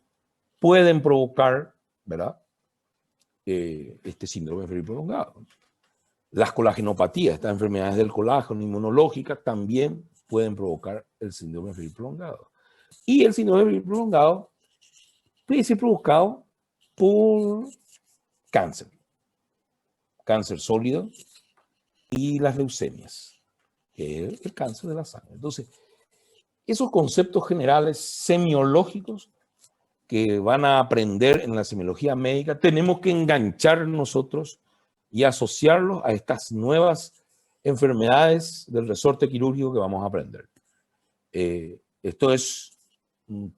pueden provocar, ¿verdad?, este síndrome febril prolongado. Las colagenopatías, estas enfermedades del colágeno inmunológicas, también pueden provocar el síndrome febril prolongado. Y el síndrome febril prolongado puede ser provocado por cáncer sólido y las leucemias, que es el cáncer de la sangre. Entonces, esos conceptos generales semiológicos que van a aprender en la semiología médica, tenemos que enganchar nosotros y asociarlos a estas nuevas enfermedades del resorte quirúrgico que vamos a aprender. Esto es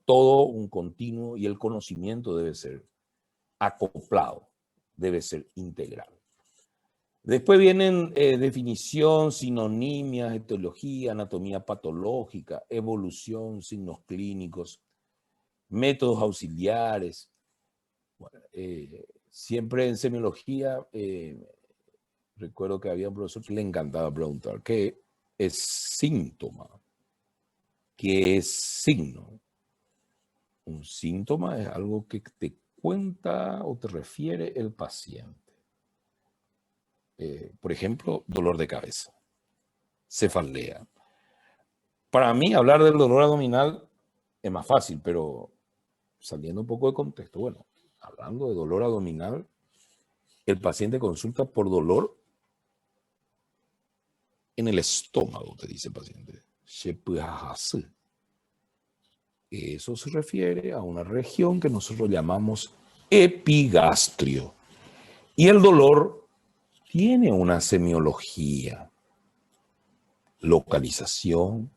todo un continuo y el conocimiento debe ser acoplado, debe ser integral. Después vienen definición, sinonimias, etiología, anatomía patológica, evolución, signos clínicos, métodos auxiliares. Bueno, siempre en semiología, recuerdo que había un profesor que le encantaba preguntar qué es síntoma, qué es signo. Un síntoma es algo que te cuenta o te refiere el paciente. Por ejemplo, dolor de cabeza, cefalea. Para mí, hablar del dolor abdominal es más fácil, pero saliendo un poco de contexto, bueno, hablando de dolor abdominal, el paciente consulta por dolor en el estómago, te dice el paciente. Eso se refiere a una región que nosotros llamamos epigastrio. Y el dolor tiene una semiología, localización,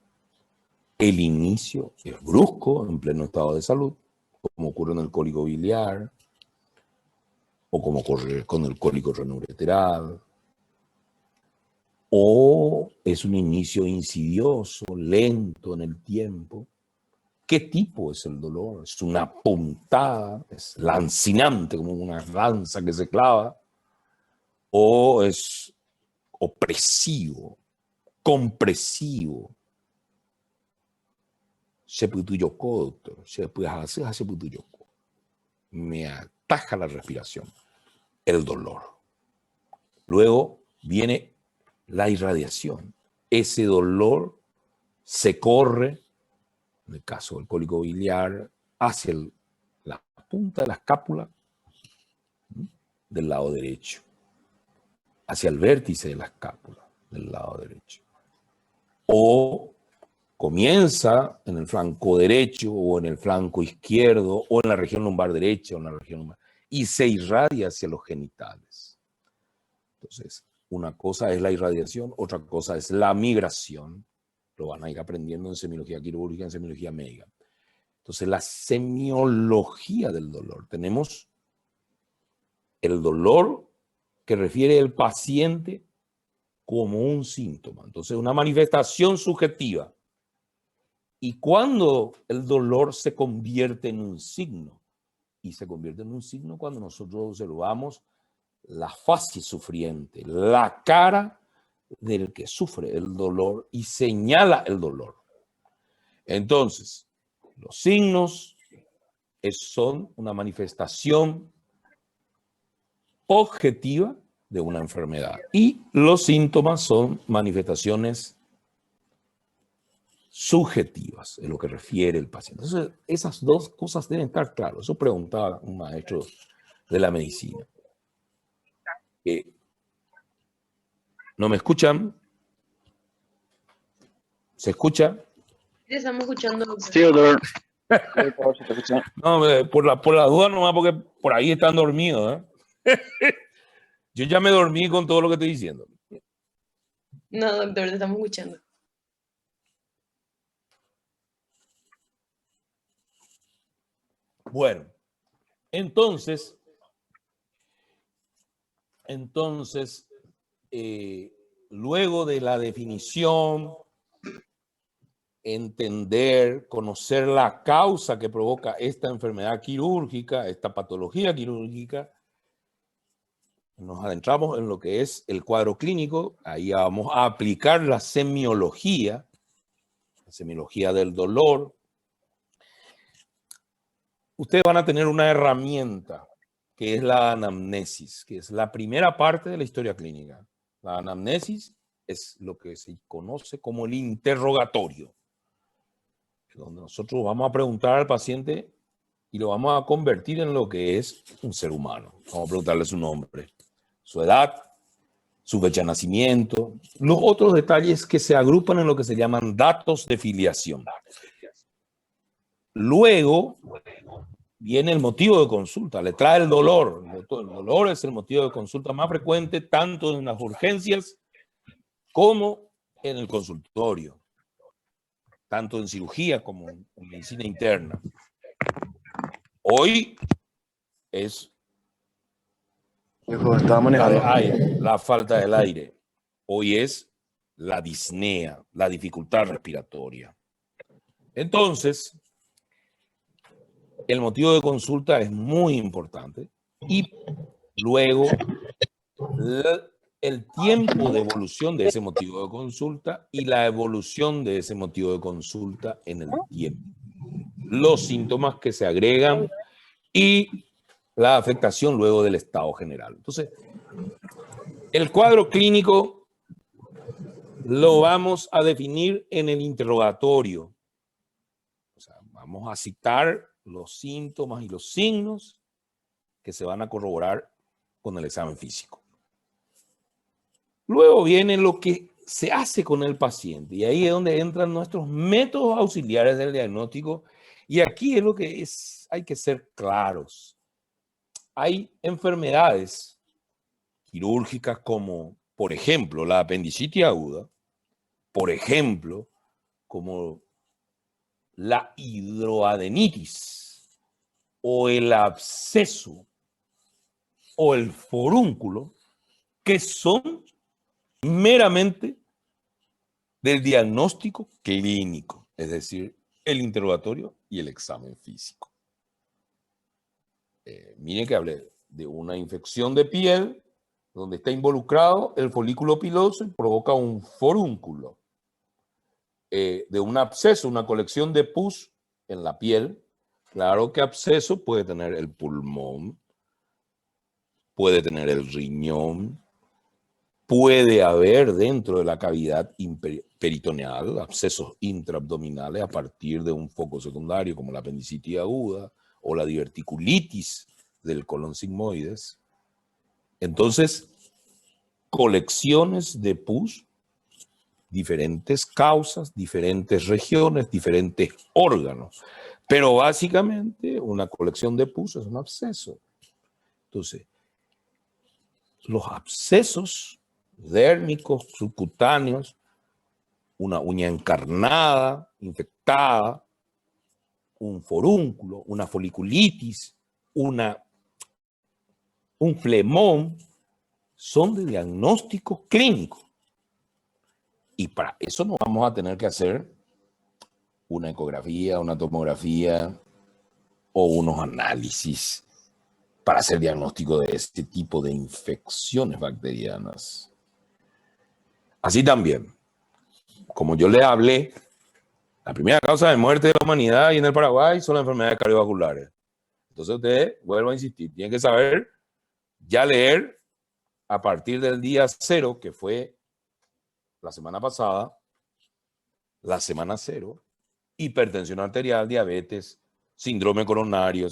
el inicio es brusco en pleno estado de salud, como ocurre en el cólico biliar, o como ocurre con el cólico renoureteral, o es un inicio insidioso, lento en el tiempo. ¿Qué tipo es el dolor? ¿Es una puntada? ¿Es lancinante como una lanza que se clava? ¿O es opresivo, compresivo? Me ataja la respiración, el dolor. Luego viene la irradiación. Ese dolor se corre, en el caso del cólico biliar, hacia la punta de la escápula del lado derecho, hacia el vértice de la escápula del lado derecho. O comienza en el flanco derecho o en el flanco izquierdo o en la región lumbar derecha o en la región lumbar y se irradia hacia los genitales. Entonces, una cosa es la irradiación, otra cosa es la migración. Lo van a ir aprendiendo en semiología quirúrgica, en semiología médica. Entonces, la semiología del dolor. Tenemos el dolor que refiere el paciente como un síntoma. Entonces, una manifestación subjetiva. Y cuando el dolor se convierte en un signo, y se convierte en un signo cuando nosotros observamos la fase sufriente, la cara del que sufre el dolor y señala el dolor. Entonces, los signos son una manifestación objetiva de una enfermedad y los síntomas son manifestaciones subjetivas, en lo que refiere el paciente. Entonces, esas dos cosas deben estar claras. Eso preguntaba un maestro de la medicina. ¿No me escuchan? ¿Se escucha? Te estamos escuchando, doctor. Sí, doctor. No, por la duda nomás, porque por ahí están dormidos, ¿eh? Yo ya me dormí con todo lo que estoy diciendo. No, doctor, te estamos escuchando. Bueno, entonces, luego de la definición, entender, conocer la causa que provoca esta enfermedad quirúrgica, esta patología quirúrgica, nos adentramos en lo que es el cuadro clínico. Ahí vamos a aplicar la semiología del dolor. Ustedes van a tener una herramienta que es la anamnesis, que es la primera parte de la historia clínica. La anamnesis es lo que se conoce como el interrogatorio, donde nosotros vamos a preguntar al paciente y lo vamos a convertir en lo que es un ser humano. Vamos a preguntarle su nombre, su edad, su fecha de nacimiento, los otros detalles que se agrupan en lo que se llaman datos de filiación. Luego viene el motivo de consulta, le trae el dolor. El dolor es el motivo de consulta más frecuente tanto en las urgencias como en el consultorio, tanto en cirugía como en medicina interna. Hoy es Estaba manejando. la falta del aire. Hoy es la disnea, la dificultad respiratoria. Entonces, el motivo de consulta es muy importante y luego el tiempo de evolución de ese motivo de consulta y la evolución de ese motivo de consulta en el tiempo. Los síntomas que se agregan y la afectación luego del estado general. Entonces, el cuadro clínico lo vamos a definir en el interrogatorio. O sea, vamos a citar los síntomas y los signos que se van a corroborar con el examen físico. Luego viene lo que se hace con el paciente y ahí es donde entran nuestros métodos auxiliares del diagnóstico y aquí es lo que hay que ser claros. Hay enfermedades quirúrgicas como, por ejemplo, la apendicitis aguda, por ejemplo, como la hidroadenitis o el absceso o el forúnculo, que son meramente del diagnóstico clínico, es decir, el interrogatorio y el examen físico. Miren que hablé de una infección de piel donde está involucrado el folículo piloso y provoca un forúnculo. De un absceso, una colección de pus en la piel. Claro que absceso puede tener el pulmón, puede tener el riñón, puede haber dentro de la cavidad peritoneal abscesos intraabdominales a partir de un foco secundario como la apendicitis aguda o la diverticulitis del colon sigmoides. Entonces, colecciones de pus, diferentes causas, diferentes regiones, diferentes órganos. Pero básicamente una colección de pus es un absceso. Entonces, los abscesos dérmicos, subcutáneos, una uña encarnada, infectada, un forúnculo, una foliculitis, un flemón, son de diagnóstico clínico. Y para eso no vamos a tener que hacer una ecografía, una tomografía o unos análisis para hacer diagnóstico de este tipo de infecciones bacterianas. Así también, como yo les hablé, la primera causa de muerte de la humanidad y en el Paraguay son las enfermedades cardiovasculares. Entonces ustedes, vuelvo a insistir, tienen que saber, ya leer a partir del día 0, que fue la semana pasada, la semana 0, hipertensión arterial, diabetes, síndrome coronario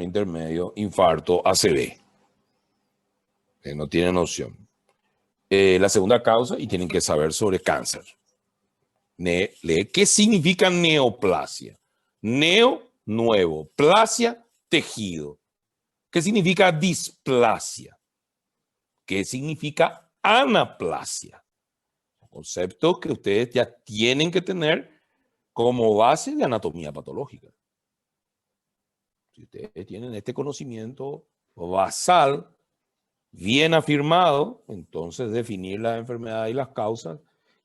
intermedio, infarto, ACV. No tienen opción. La segunda causa, y tienen que saber sobre cáncer. ¿Qué significa neoplasia? Neo, nuevo. Plasia, tejido. ¿Qué significa displasia? ¿Qué significa anaplasia? Conceptos que ustedes ya tienen que tener como base de anatomía patológica. Si ustedes tienen este conocimiento basal bien afirmado, entonces definir la enfermedad y las causas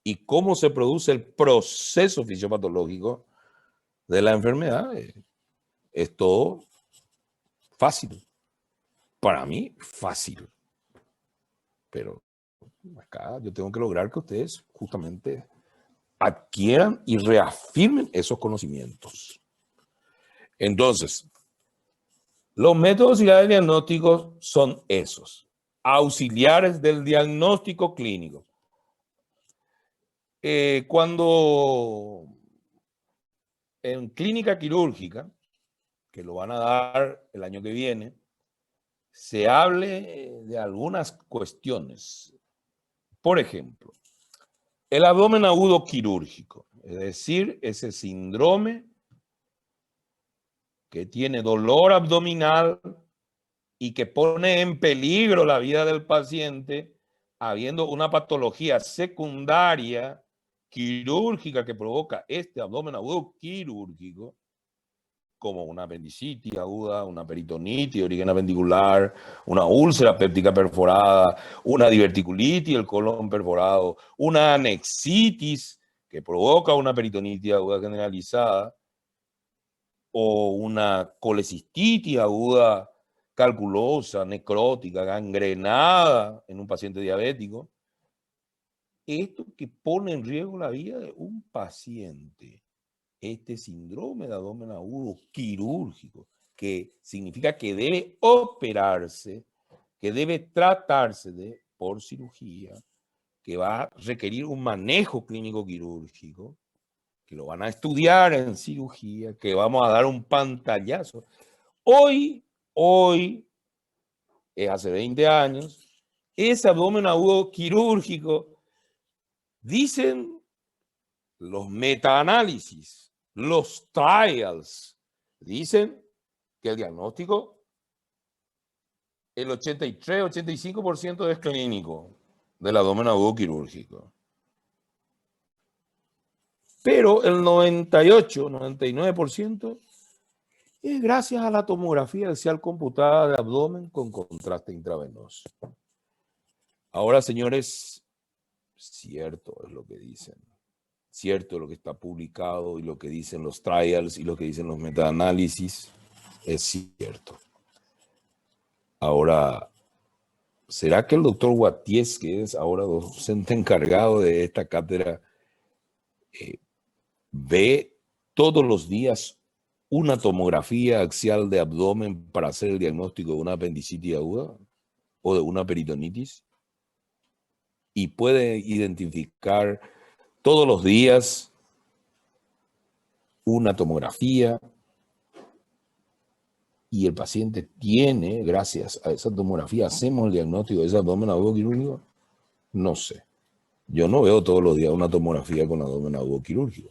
y cómo se produce el proceso fisiopatológico de la enfermedad es todo fácil. Para mí, fácil. Pero acá yo tengo que lograr que ustedes justamente adquieran y reafirmen esos conocimientos. Entonces, los métodos auxiliares diagnósticos son esos, auxiliares del diagnóstico clínico. Cuando en clínica quirúrgica, que lo van a dar el año que viene, se hable de algunas cuestiones. Por ejemplo, el abdomen agudo quirúrgico, es decir, ese síndrome que tiene dolor abdominal y que pone en peligro la vida del paciente, habiendo una patología secundaria quirúrgica que provoca este abdomen agudo quirúrgico, como una apendicitis aguda, una peritonitis de origen apendicular, una úlcera péptica perforada, una diverticulitis, el colon perforado, una anexitis que provoca una peritonitis aguda generalizada, o una colecistitis aguda calculosa, necrótica, gangrenada en un paciente diabético. Esto que pone en riesgo la vida de un paciente. Este síndrome de abdomen agudo quirúrgico, que significa que debe operarse, que debe tratarse por cirugía, que va a requerir un manejo clínico quirúrgico, que lo van a estudiar en cirugía, que vamos a dar un pantallazo. Hoy, hace 20 años, ese abdomen agudo quirúrgico, dicen los metaanálisis, los trials, dicen que el diagnóstico, el 83-85% es clínico del abdomen agudo quirúrgico. Pero el 98-99% es gracias a la tomografía axial computada de abdomen con contraste intravenoso. Ahora, señores, cierto es lo que dicen. Cierto lo que está publicado y lo que dicen los trials y lo que dicen los metaanálisis. Es cierto. Ahora, ¿será que el doctor Guatiés, que es ahora docente encargado de esta cátedra, ve todos los días una tomografía axial de abdomen para hacer el diagnóstico de una apendicitis aguda o de una peritonitis? Y puede identificar todos los días una tomografía y el paciente tiene, gracias a esa tomografía, hacemos el diagnóstico de ese abdomen agudo quirúrgico. No sé. Yo no veo todos los días una tomografía con abdomen agudo quirúrgico.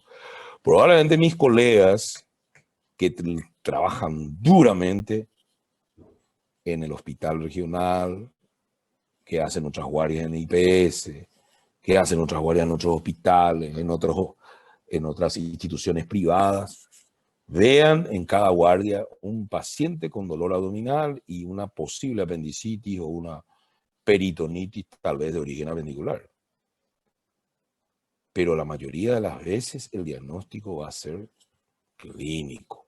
Probablemente mis colegas que trabajan duramente en el hospital regional, que hacen otras guardias en IPS, que hacen otras guardias en otros hospitales, en otras instituciones privadas, vean en cada guardia un paciente con dolor abdominal y una posible apendicitis o una peritonitis tal vez de origen apendicular. Pero la mayoría de las veces el diagnóstico va a ser clínico.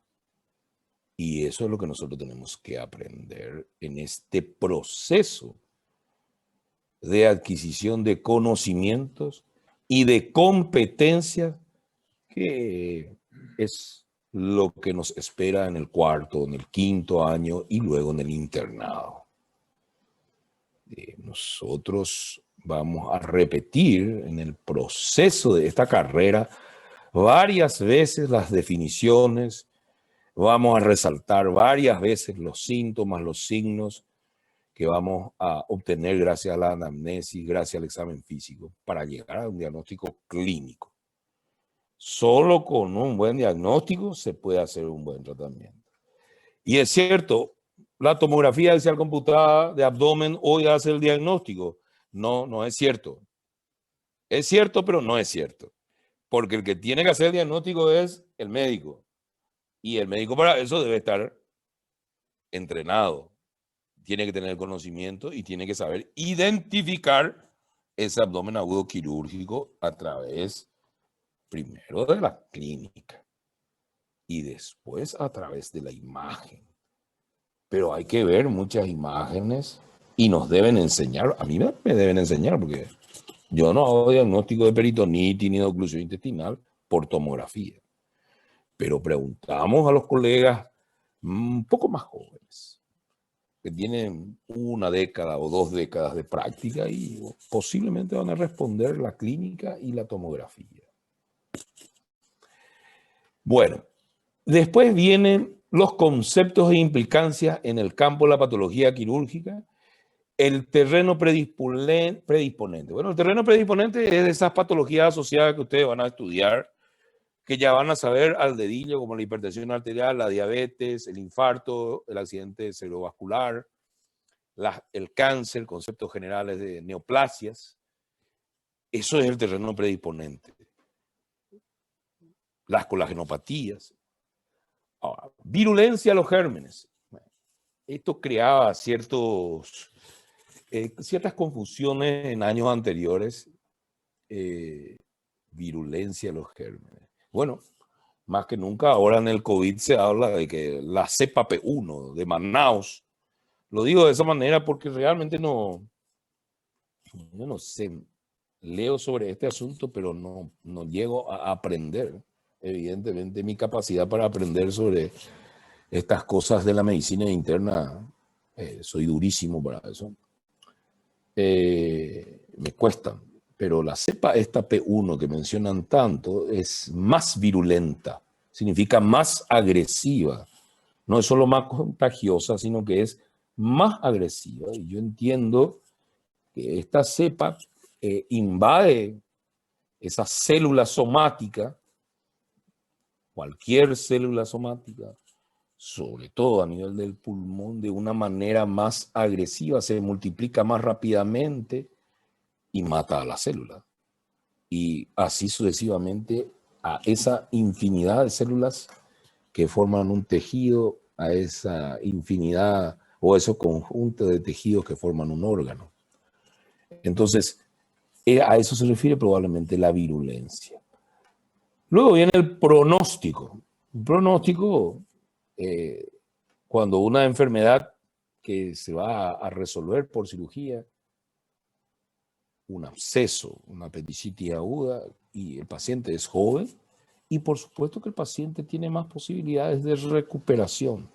Y eso es lo que nosotros tenemos que aprender en este proceso de adquisición de conocimientos y de competencias, que es lo que nos espera en el cuarto, en el quinto año y luego en el internado. Nosotros vamos a repetir en el proceso de esta carrera varias veces las definiciones Vamos a resaltar varias veces los síntomas, los signos que vamos a obtener gracias a la anamnesis, gracias al examen físico, para llegar a un diagnóstico clínico. Solo con un buen diagnóstico se puede hacer un buen tratamiento. Y es cierto, la tomografía axial computada de abdomen hoy hace el diagnóstico. No, no es cierto. Es cierto, pero no es cierto. Porque el que tiene que hacer el diagnóstico es el médico. Y el médico para eso debe estar entrenado. Tiene que tener conocimiento y tiene que saber identificar ese abdomen agudo quirúrgico a través, primero, de la clínica y después a través de la imagen. Pero hay que ver muchas imágenes y nos deben enseñar, a mí me deben enseñar, porque yo no hago diagnóstico de peritonitis ni de oclusión intestinal por tomografía. Pero preguntamos a los colegas un poco más jóvenes, que tienen 1 década o 2 décadas de práctica y posiblemente van a responder la clínica y la tomografía. Bueno, después vienen los conceptos e implicancias en el campo de la patología quirúrgica. El terreno predisponente. Bueno, el terreno predisponente es de esas patologías asociadas que ustedes van a estudiar, que ya van a saber al dedillo, como la hipertensión arterial, la diabetes, el infarto, el accidente cerebrovascular, el cáncer, conceptos generales de neoplasias. Eso es el terreno predisponente. Las colagenopatías. Ahora, virulencia a los gérmenes. Esto creaba ciertas confusiones en años anteriores. Virulencia a los gérmenes. Bueno, más que nunca ahora en el COVID se habla de que la cepa P1 de Manaus, lo digo de esa manera porque realmente yo no sé, leo sobre este asunto, pero no llego a aprender. Evidentemente mi capacidad para aprender sobre estas cosas de la medicina interna, soy durísimo para eso. Me cuestan, pero la cepa esta P1 que mencionan tanto es más virulenta, significa más agresiva. No es solo más contagiosa, sino que es más agresiva. Y yo entiendo que esta cepa invade esa célula somática, cualquier célula somática, sobre todo a nivel del pulmón, de una manera más agresiva, se multiplica más rápidamente y mata a la célula. Y así sucesivamente a esa infinidad de células que forman un tejido, a esa infinidad o esos conjuntos de tejidos que forman un órgano. Entonces, a eso se refiere probablemente la virulencia. Luego viene el pronóstico. El pronóstico, cuando una enfermedad que se va a resolver por cirugía, un absceso, una apendicitis aguda, y el paciente es joven, y por supuesto que el paciente tiene más posibilidades de recuperación.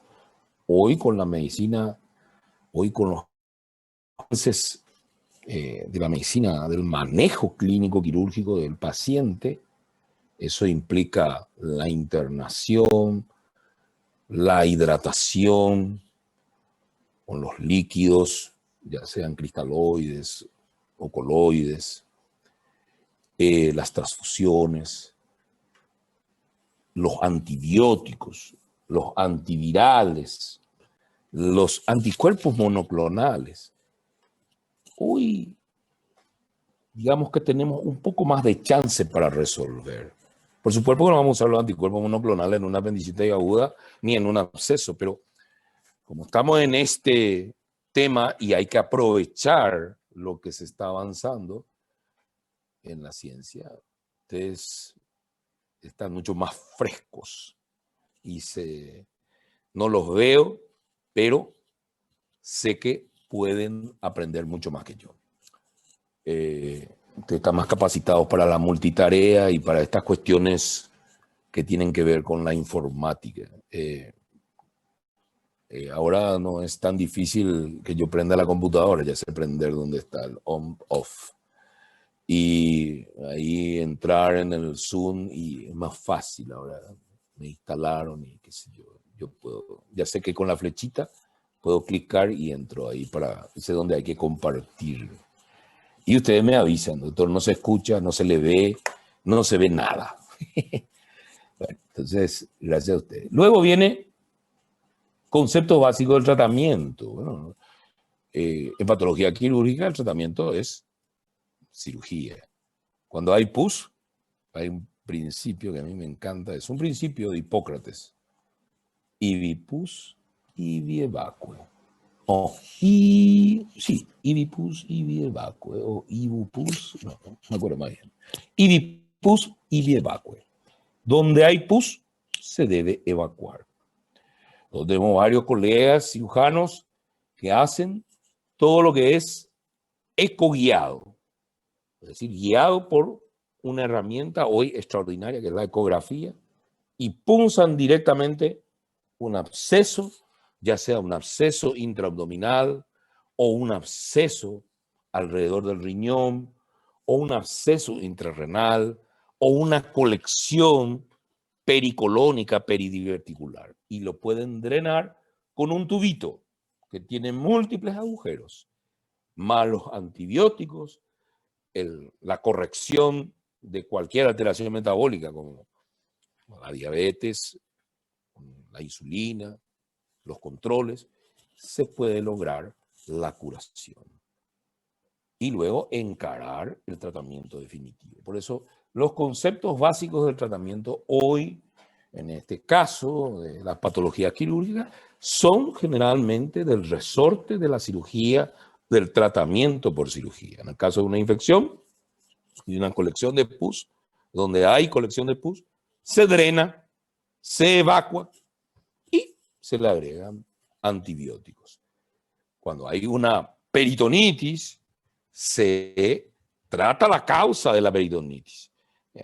Hoy con la medicina, hoy con los avances de la medicina, del manejo clínico quirúrgico del paciente, eso implica la internación, la hidratación con los líquidos, ya sean cristaloides o coloides, las transfusiones, los antibióticos, los antivirales, los anticuerpos monoclonales. Hoy, digamos que tenemos un poco más de chance para resolver. Por supuesto que no vamos a usar los anticuerpos monoclonales en una apendicitis aguda ni en un absceso, pero como estamos en este tema y hay que aprovechar lo que se está avanzando en la ciencia, ustedes están mucho más frescos y no los veo, pero sé que pueden aprender mucho más que yo. Ustedes están más capacitados para la multitarea y para estas cuestiones que tienen que ver con la informática. Ahora no es tan difícil que yo prenda la computadora, ya sé prender dónde está el on-off. Y ahí entrar en el Zoom y es más fácil ahora. Me instalaron y qué sé yo. yo puedo, ya sé que con la flechita puedo clicar y entro ahí para, sé dónde hay que compartir. Y ustedes me avisan, doctor, no se escucha, no se le ve, no se ve nada. Bueno, entonces, gracias a ustedes. Luego viene concepto básico del tratamiento. Bueno, en patología quirúrgica el tratamiento es cirugía. Cuando hay pus, hay un principio que a mí me encanta, es un principio de Hipócrates. Ibi pus, ibi evacue. Ibi pus, ibi evacue. O ibu pus, no me acuerdo más bien. Ibi pus, ibi evacue. Donde hay pus, se debe evacuar. Entonces, tenemos varios colegas cirujanos que hacen todo lo que es ecoguiado, es decir, guiado por una herramienta hoy extraordinaria que es la ecografía, y punzan directamente un absceso, ya sea un absceso intraabdominal o un absceso alrededor del riñón o un absceso intrarrenal o una colección pericolónica peridiverticular, y lo pueden drenar con un tubito que tiene múltiples agujeros, más los antibióticos, la corrección de cualquier alteración metabólica como la diabetes, la insulina, los controles, se puede lograr la curación. Y luego encarar el tratamiento definitivo. Por eso los conceptos básicos del tratamiento hoy, en este caso de las patologías quirúrgicas, son generalmente del resorte de la cirugía, del tratamiento por cirugía. En el caso de una infección y una colección de pus, donde hay colección de pus, se drena, se evacua y se le agregan antibióticos. Cuando hay una peritonitis, se trata la causa de la peritonitis.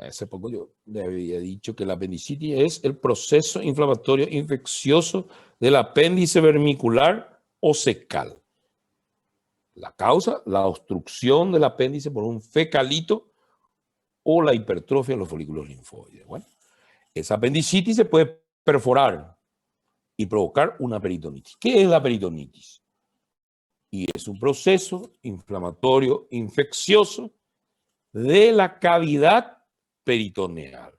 Hace poco yo le había dicho que la apendicitis es el proceso inflamatorio infeccioso del apéndice vermicular o cecal. La causa, la obstrucción del apéndice por un fecalito o la hipertrofia de los folículos linfoides. Bueno, esa apendicitis se puede perforar y provocar una peritonitis. ¿Qué es la peritonitis? Y es un proceso inflamatorio infeccioso de la cavidad peritoneal,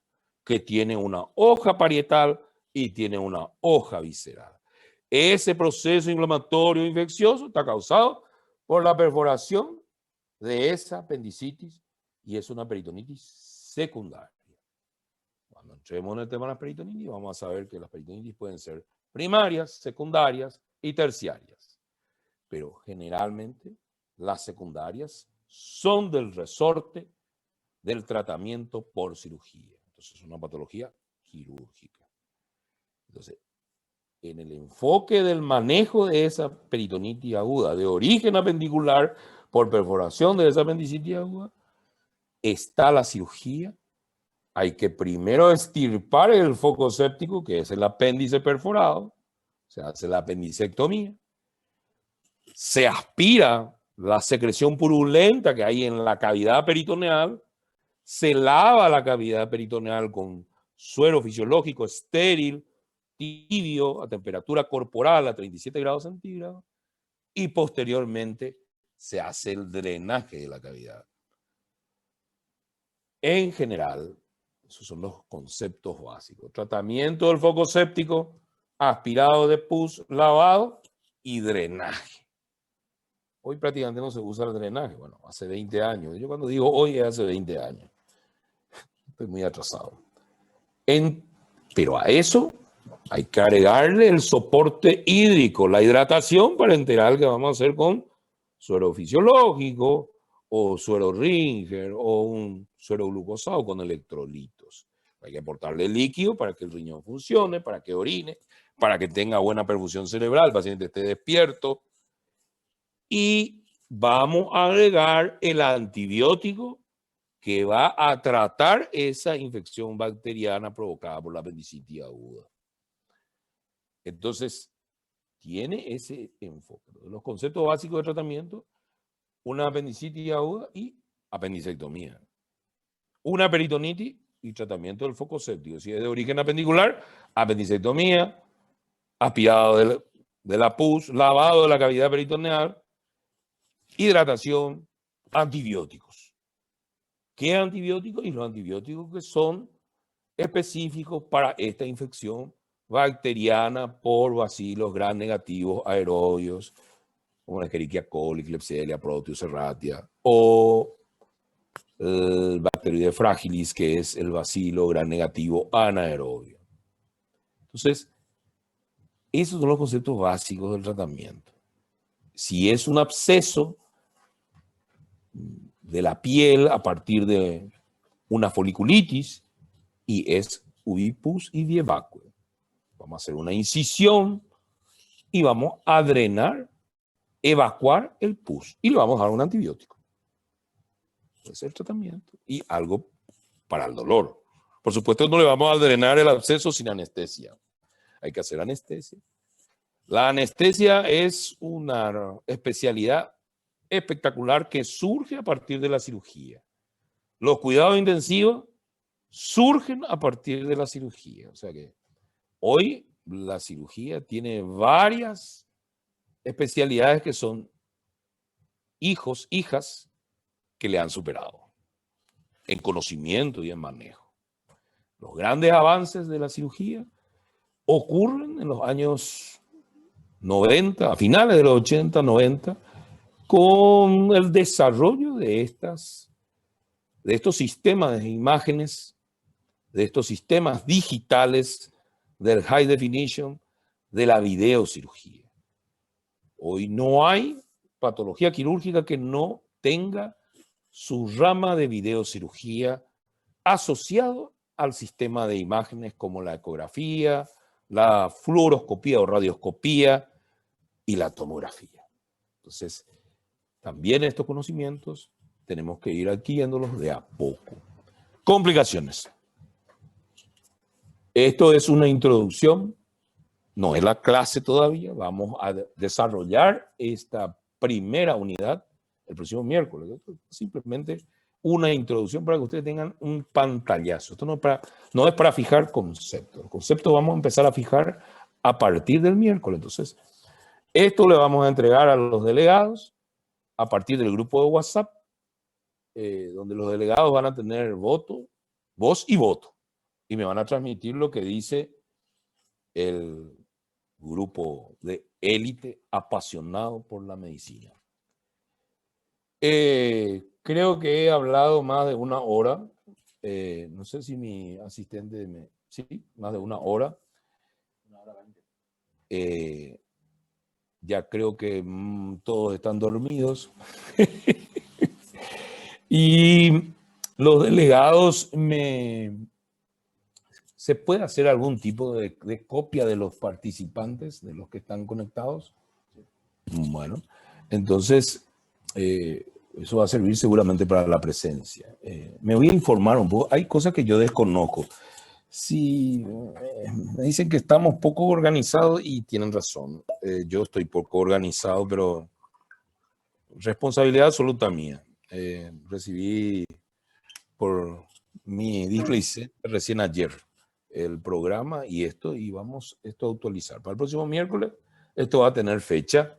que tiene una hoja parietal y tiene una hoja visceral. Ese proceso inflamatorio infeccioso está causado por la perforación de esa apendicitis y es una peritonitis secundaria. Cuando entremos en el tema de las peritonitis, vamos a saber que las peritonitis pueden ser primarias, secundarias y terciarias. Pero generalmente las secundarias son del resorte del tratamiento por cirugía. Entonces es una patología quirúrgica. Entonces, en el enfoque del manejo de esa peritonitis aguda de origen apendicular por perforación de esa apendicitis aguda, está la cirugía. Hay que primero extirpar el foco séptico, que es el apéndice perforado, se hace la apendicectomía, se aspira la secreción purulenta que hay en la cavidad peritoneal, se lava la cavidad peritoneal con suero fisiológico estéril, tibio, a temperatura corporal a 37 grados centígrados, y posteriormente se hace el drenaje de la cavidad. En general, esos son los conceptos básicos. Tratamiento del foco séptico, aspirado de pus, lavado y drenaje. Hoy prácticamente no se usa el drenaje. Bueno, hace 20 años. Yo cuando digo hoy es hace 20 años. Estoy muy atrasado. Pero a eso hay que agregarle el soporte hídrico, la hidratación para enterar que vamos a hacer con suero fisiológico o suero Ringer o un suero glucosado con electrolitos. Hay que aportarle líquido para que el riñón funcione, para que orine, para que tenga buena perfusión cerebral, el paciente esté despierto. Y vamos a agregar el antibiótico que va a tratar esa infección bacteriana provocada por la apendicitis aguda. Entonces, tiene ese enfoque. Los conceptos básicos de tratamiento: una apendicitis aguda y apendicectomía. Una peritonitis y tratamiento del foco séptico. Si es de origen apendicular, apendicectomía, aspirado de la pus, lavado de la cavidad peritoneal, hidratación, antibióticos. ¿Qué antibióticos? Y los antibióticos que son específicos para esta infección bacteriana por bacilos gram negativos aerobios, como la Escherichia coli, Klebsiella, Proteus serratia, o el Bacteroides fragilis, que es el bacilo gram negativo anaerobio. Entonces, esos son los conceptos básicos del tratamiento. Si es un absceso de la piel a partir de una foliculitis y es ubipus y dievacue, vamos a hacer una incisión y vamos a drenar, evacuar el pus y le vamos a dar un antibiótico. Ese es el tratamiento y algo para el dolor. Por supuesto, no le vamos a drenar el absceso sin anestesia. Hay que hacer anestesia. La anestesia es una especialidad espectacular que surge a partir de la cirugía. Los cuidados intensivos surgen a partir de la cirugía. O sea que hoy la cirugía tiene varias especialidades que son hijos, hijas que le han superado en conocimiento y en manejo. Los grandes avances de la cirugía ocurren en los años 90, a finales de los 80, 90, con el desarrollo de estos sistemas de imágenes, de estos sistemas digitales del high definition, de la videocirugía. Hoy no hay patología quirúrgica que no tenga su rama de videocirugía asociado al sistema de imágenes como la ecografía, la fluoroscopía o radioscopía y la tomografía. Entonces, también estos conocimientos tenemos que ir adquiriéndolos de a poco. Complicaciones. Esto es una introducción, no es la clase todavía. Vamos a desarrollar esta primera unidad el próximo miércoles. Esto es simplemente una introducción para que ustedes tengan un pantallazo. Esto no es para fijar conceptos. Los conceptos vamos a empezar a fijar a partir del miércoles. Entonces, esto le vamos a entregar a los delegados a partir del grupo de WhatsApp, donde los delegados van a tener voz y voto. Y me van a transmitir lo que dice el grupo de élite apasionado por la medicina. Creo que he hablado más de una hora. No sé si mi asistente me... Sí, más de una hora. 1 hora 20. Ya creo que todos están dormidos. Y los delegados ¿Se puede hacer algún tipo de copia de los participantes, de los que están conectados? Bueno, entonces eso va a servir seguramente para la presencia. Me voy a informar un poco. Hay cosas que yo desconozco. Sí, me dicen que estamos poco organizados y tienen razón. Yo estoy poco organizado, pero responsabilidad absoluta mía. Recibí por mi displayset recién ayer el programa y vamos esto a actualizar. Para el próximo miércoles esto va a tener fecha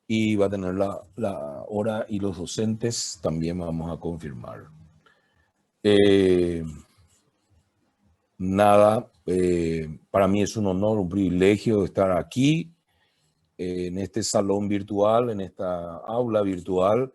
y va a tener la hora y los docentes también vamos a confirmar. Nada, para mí es un honor, un privilegio estar aquí en este salón virtual, en esta aula virtual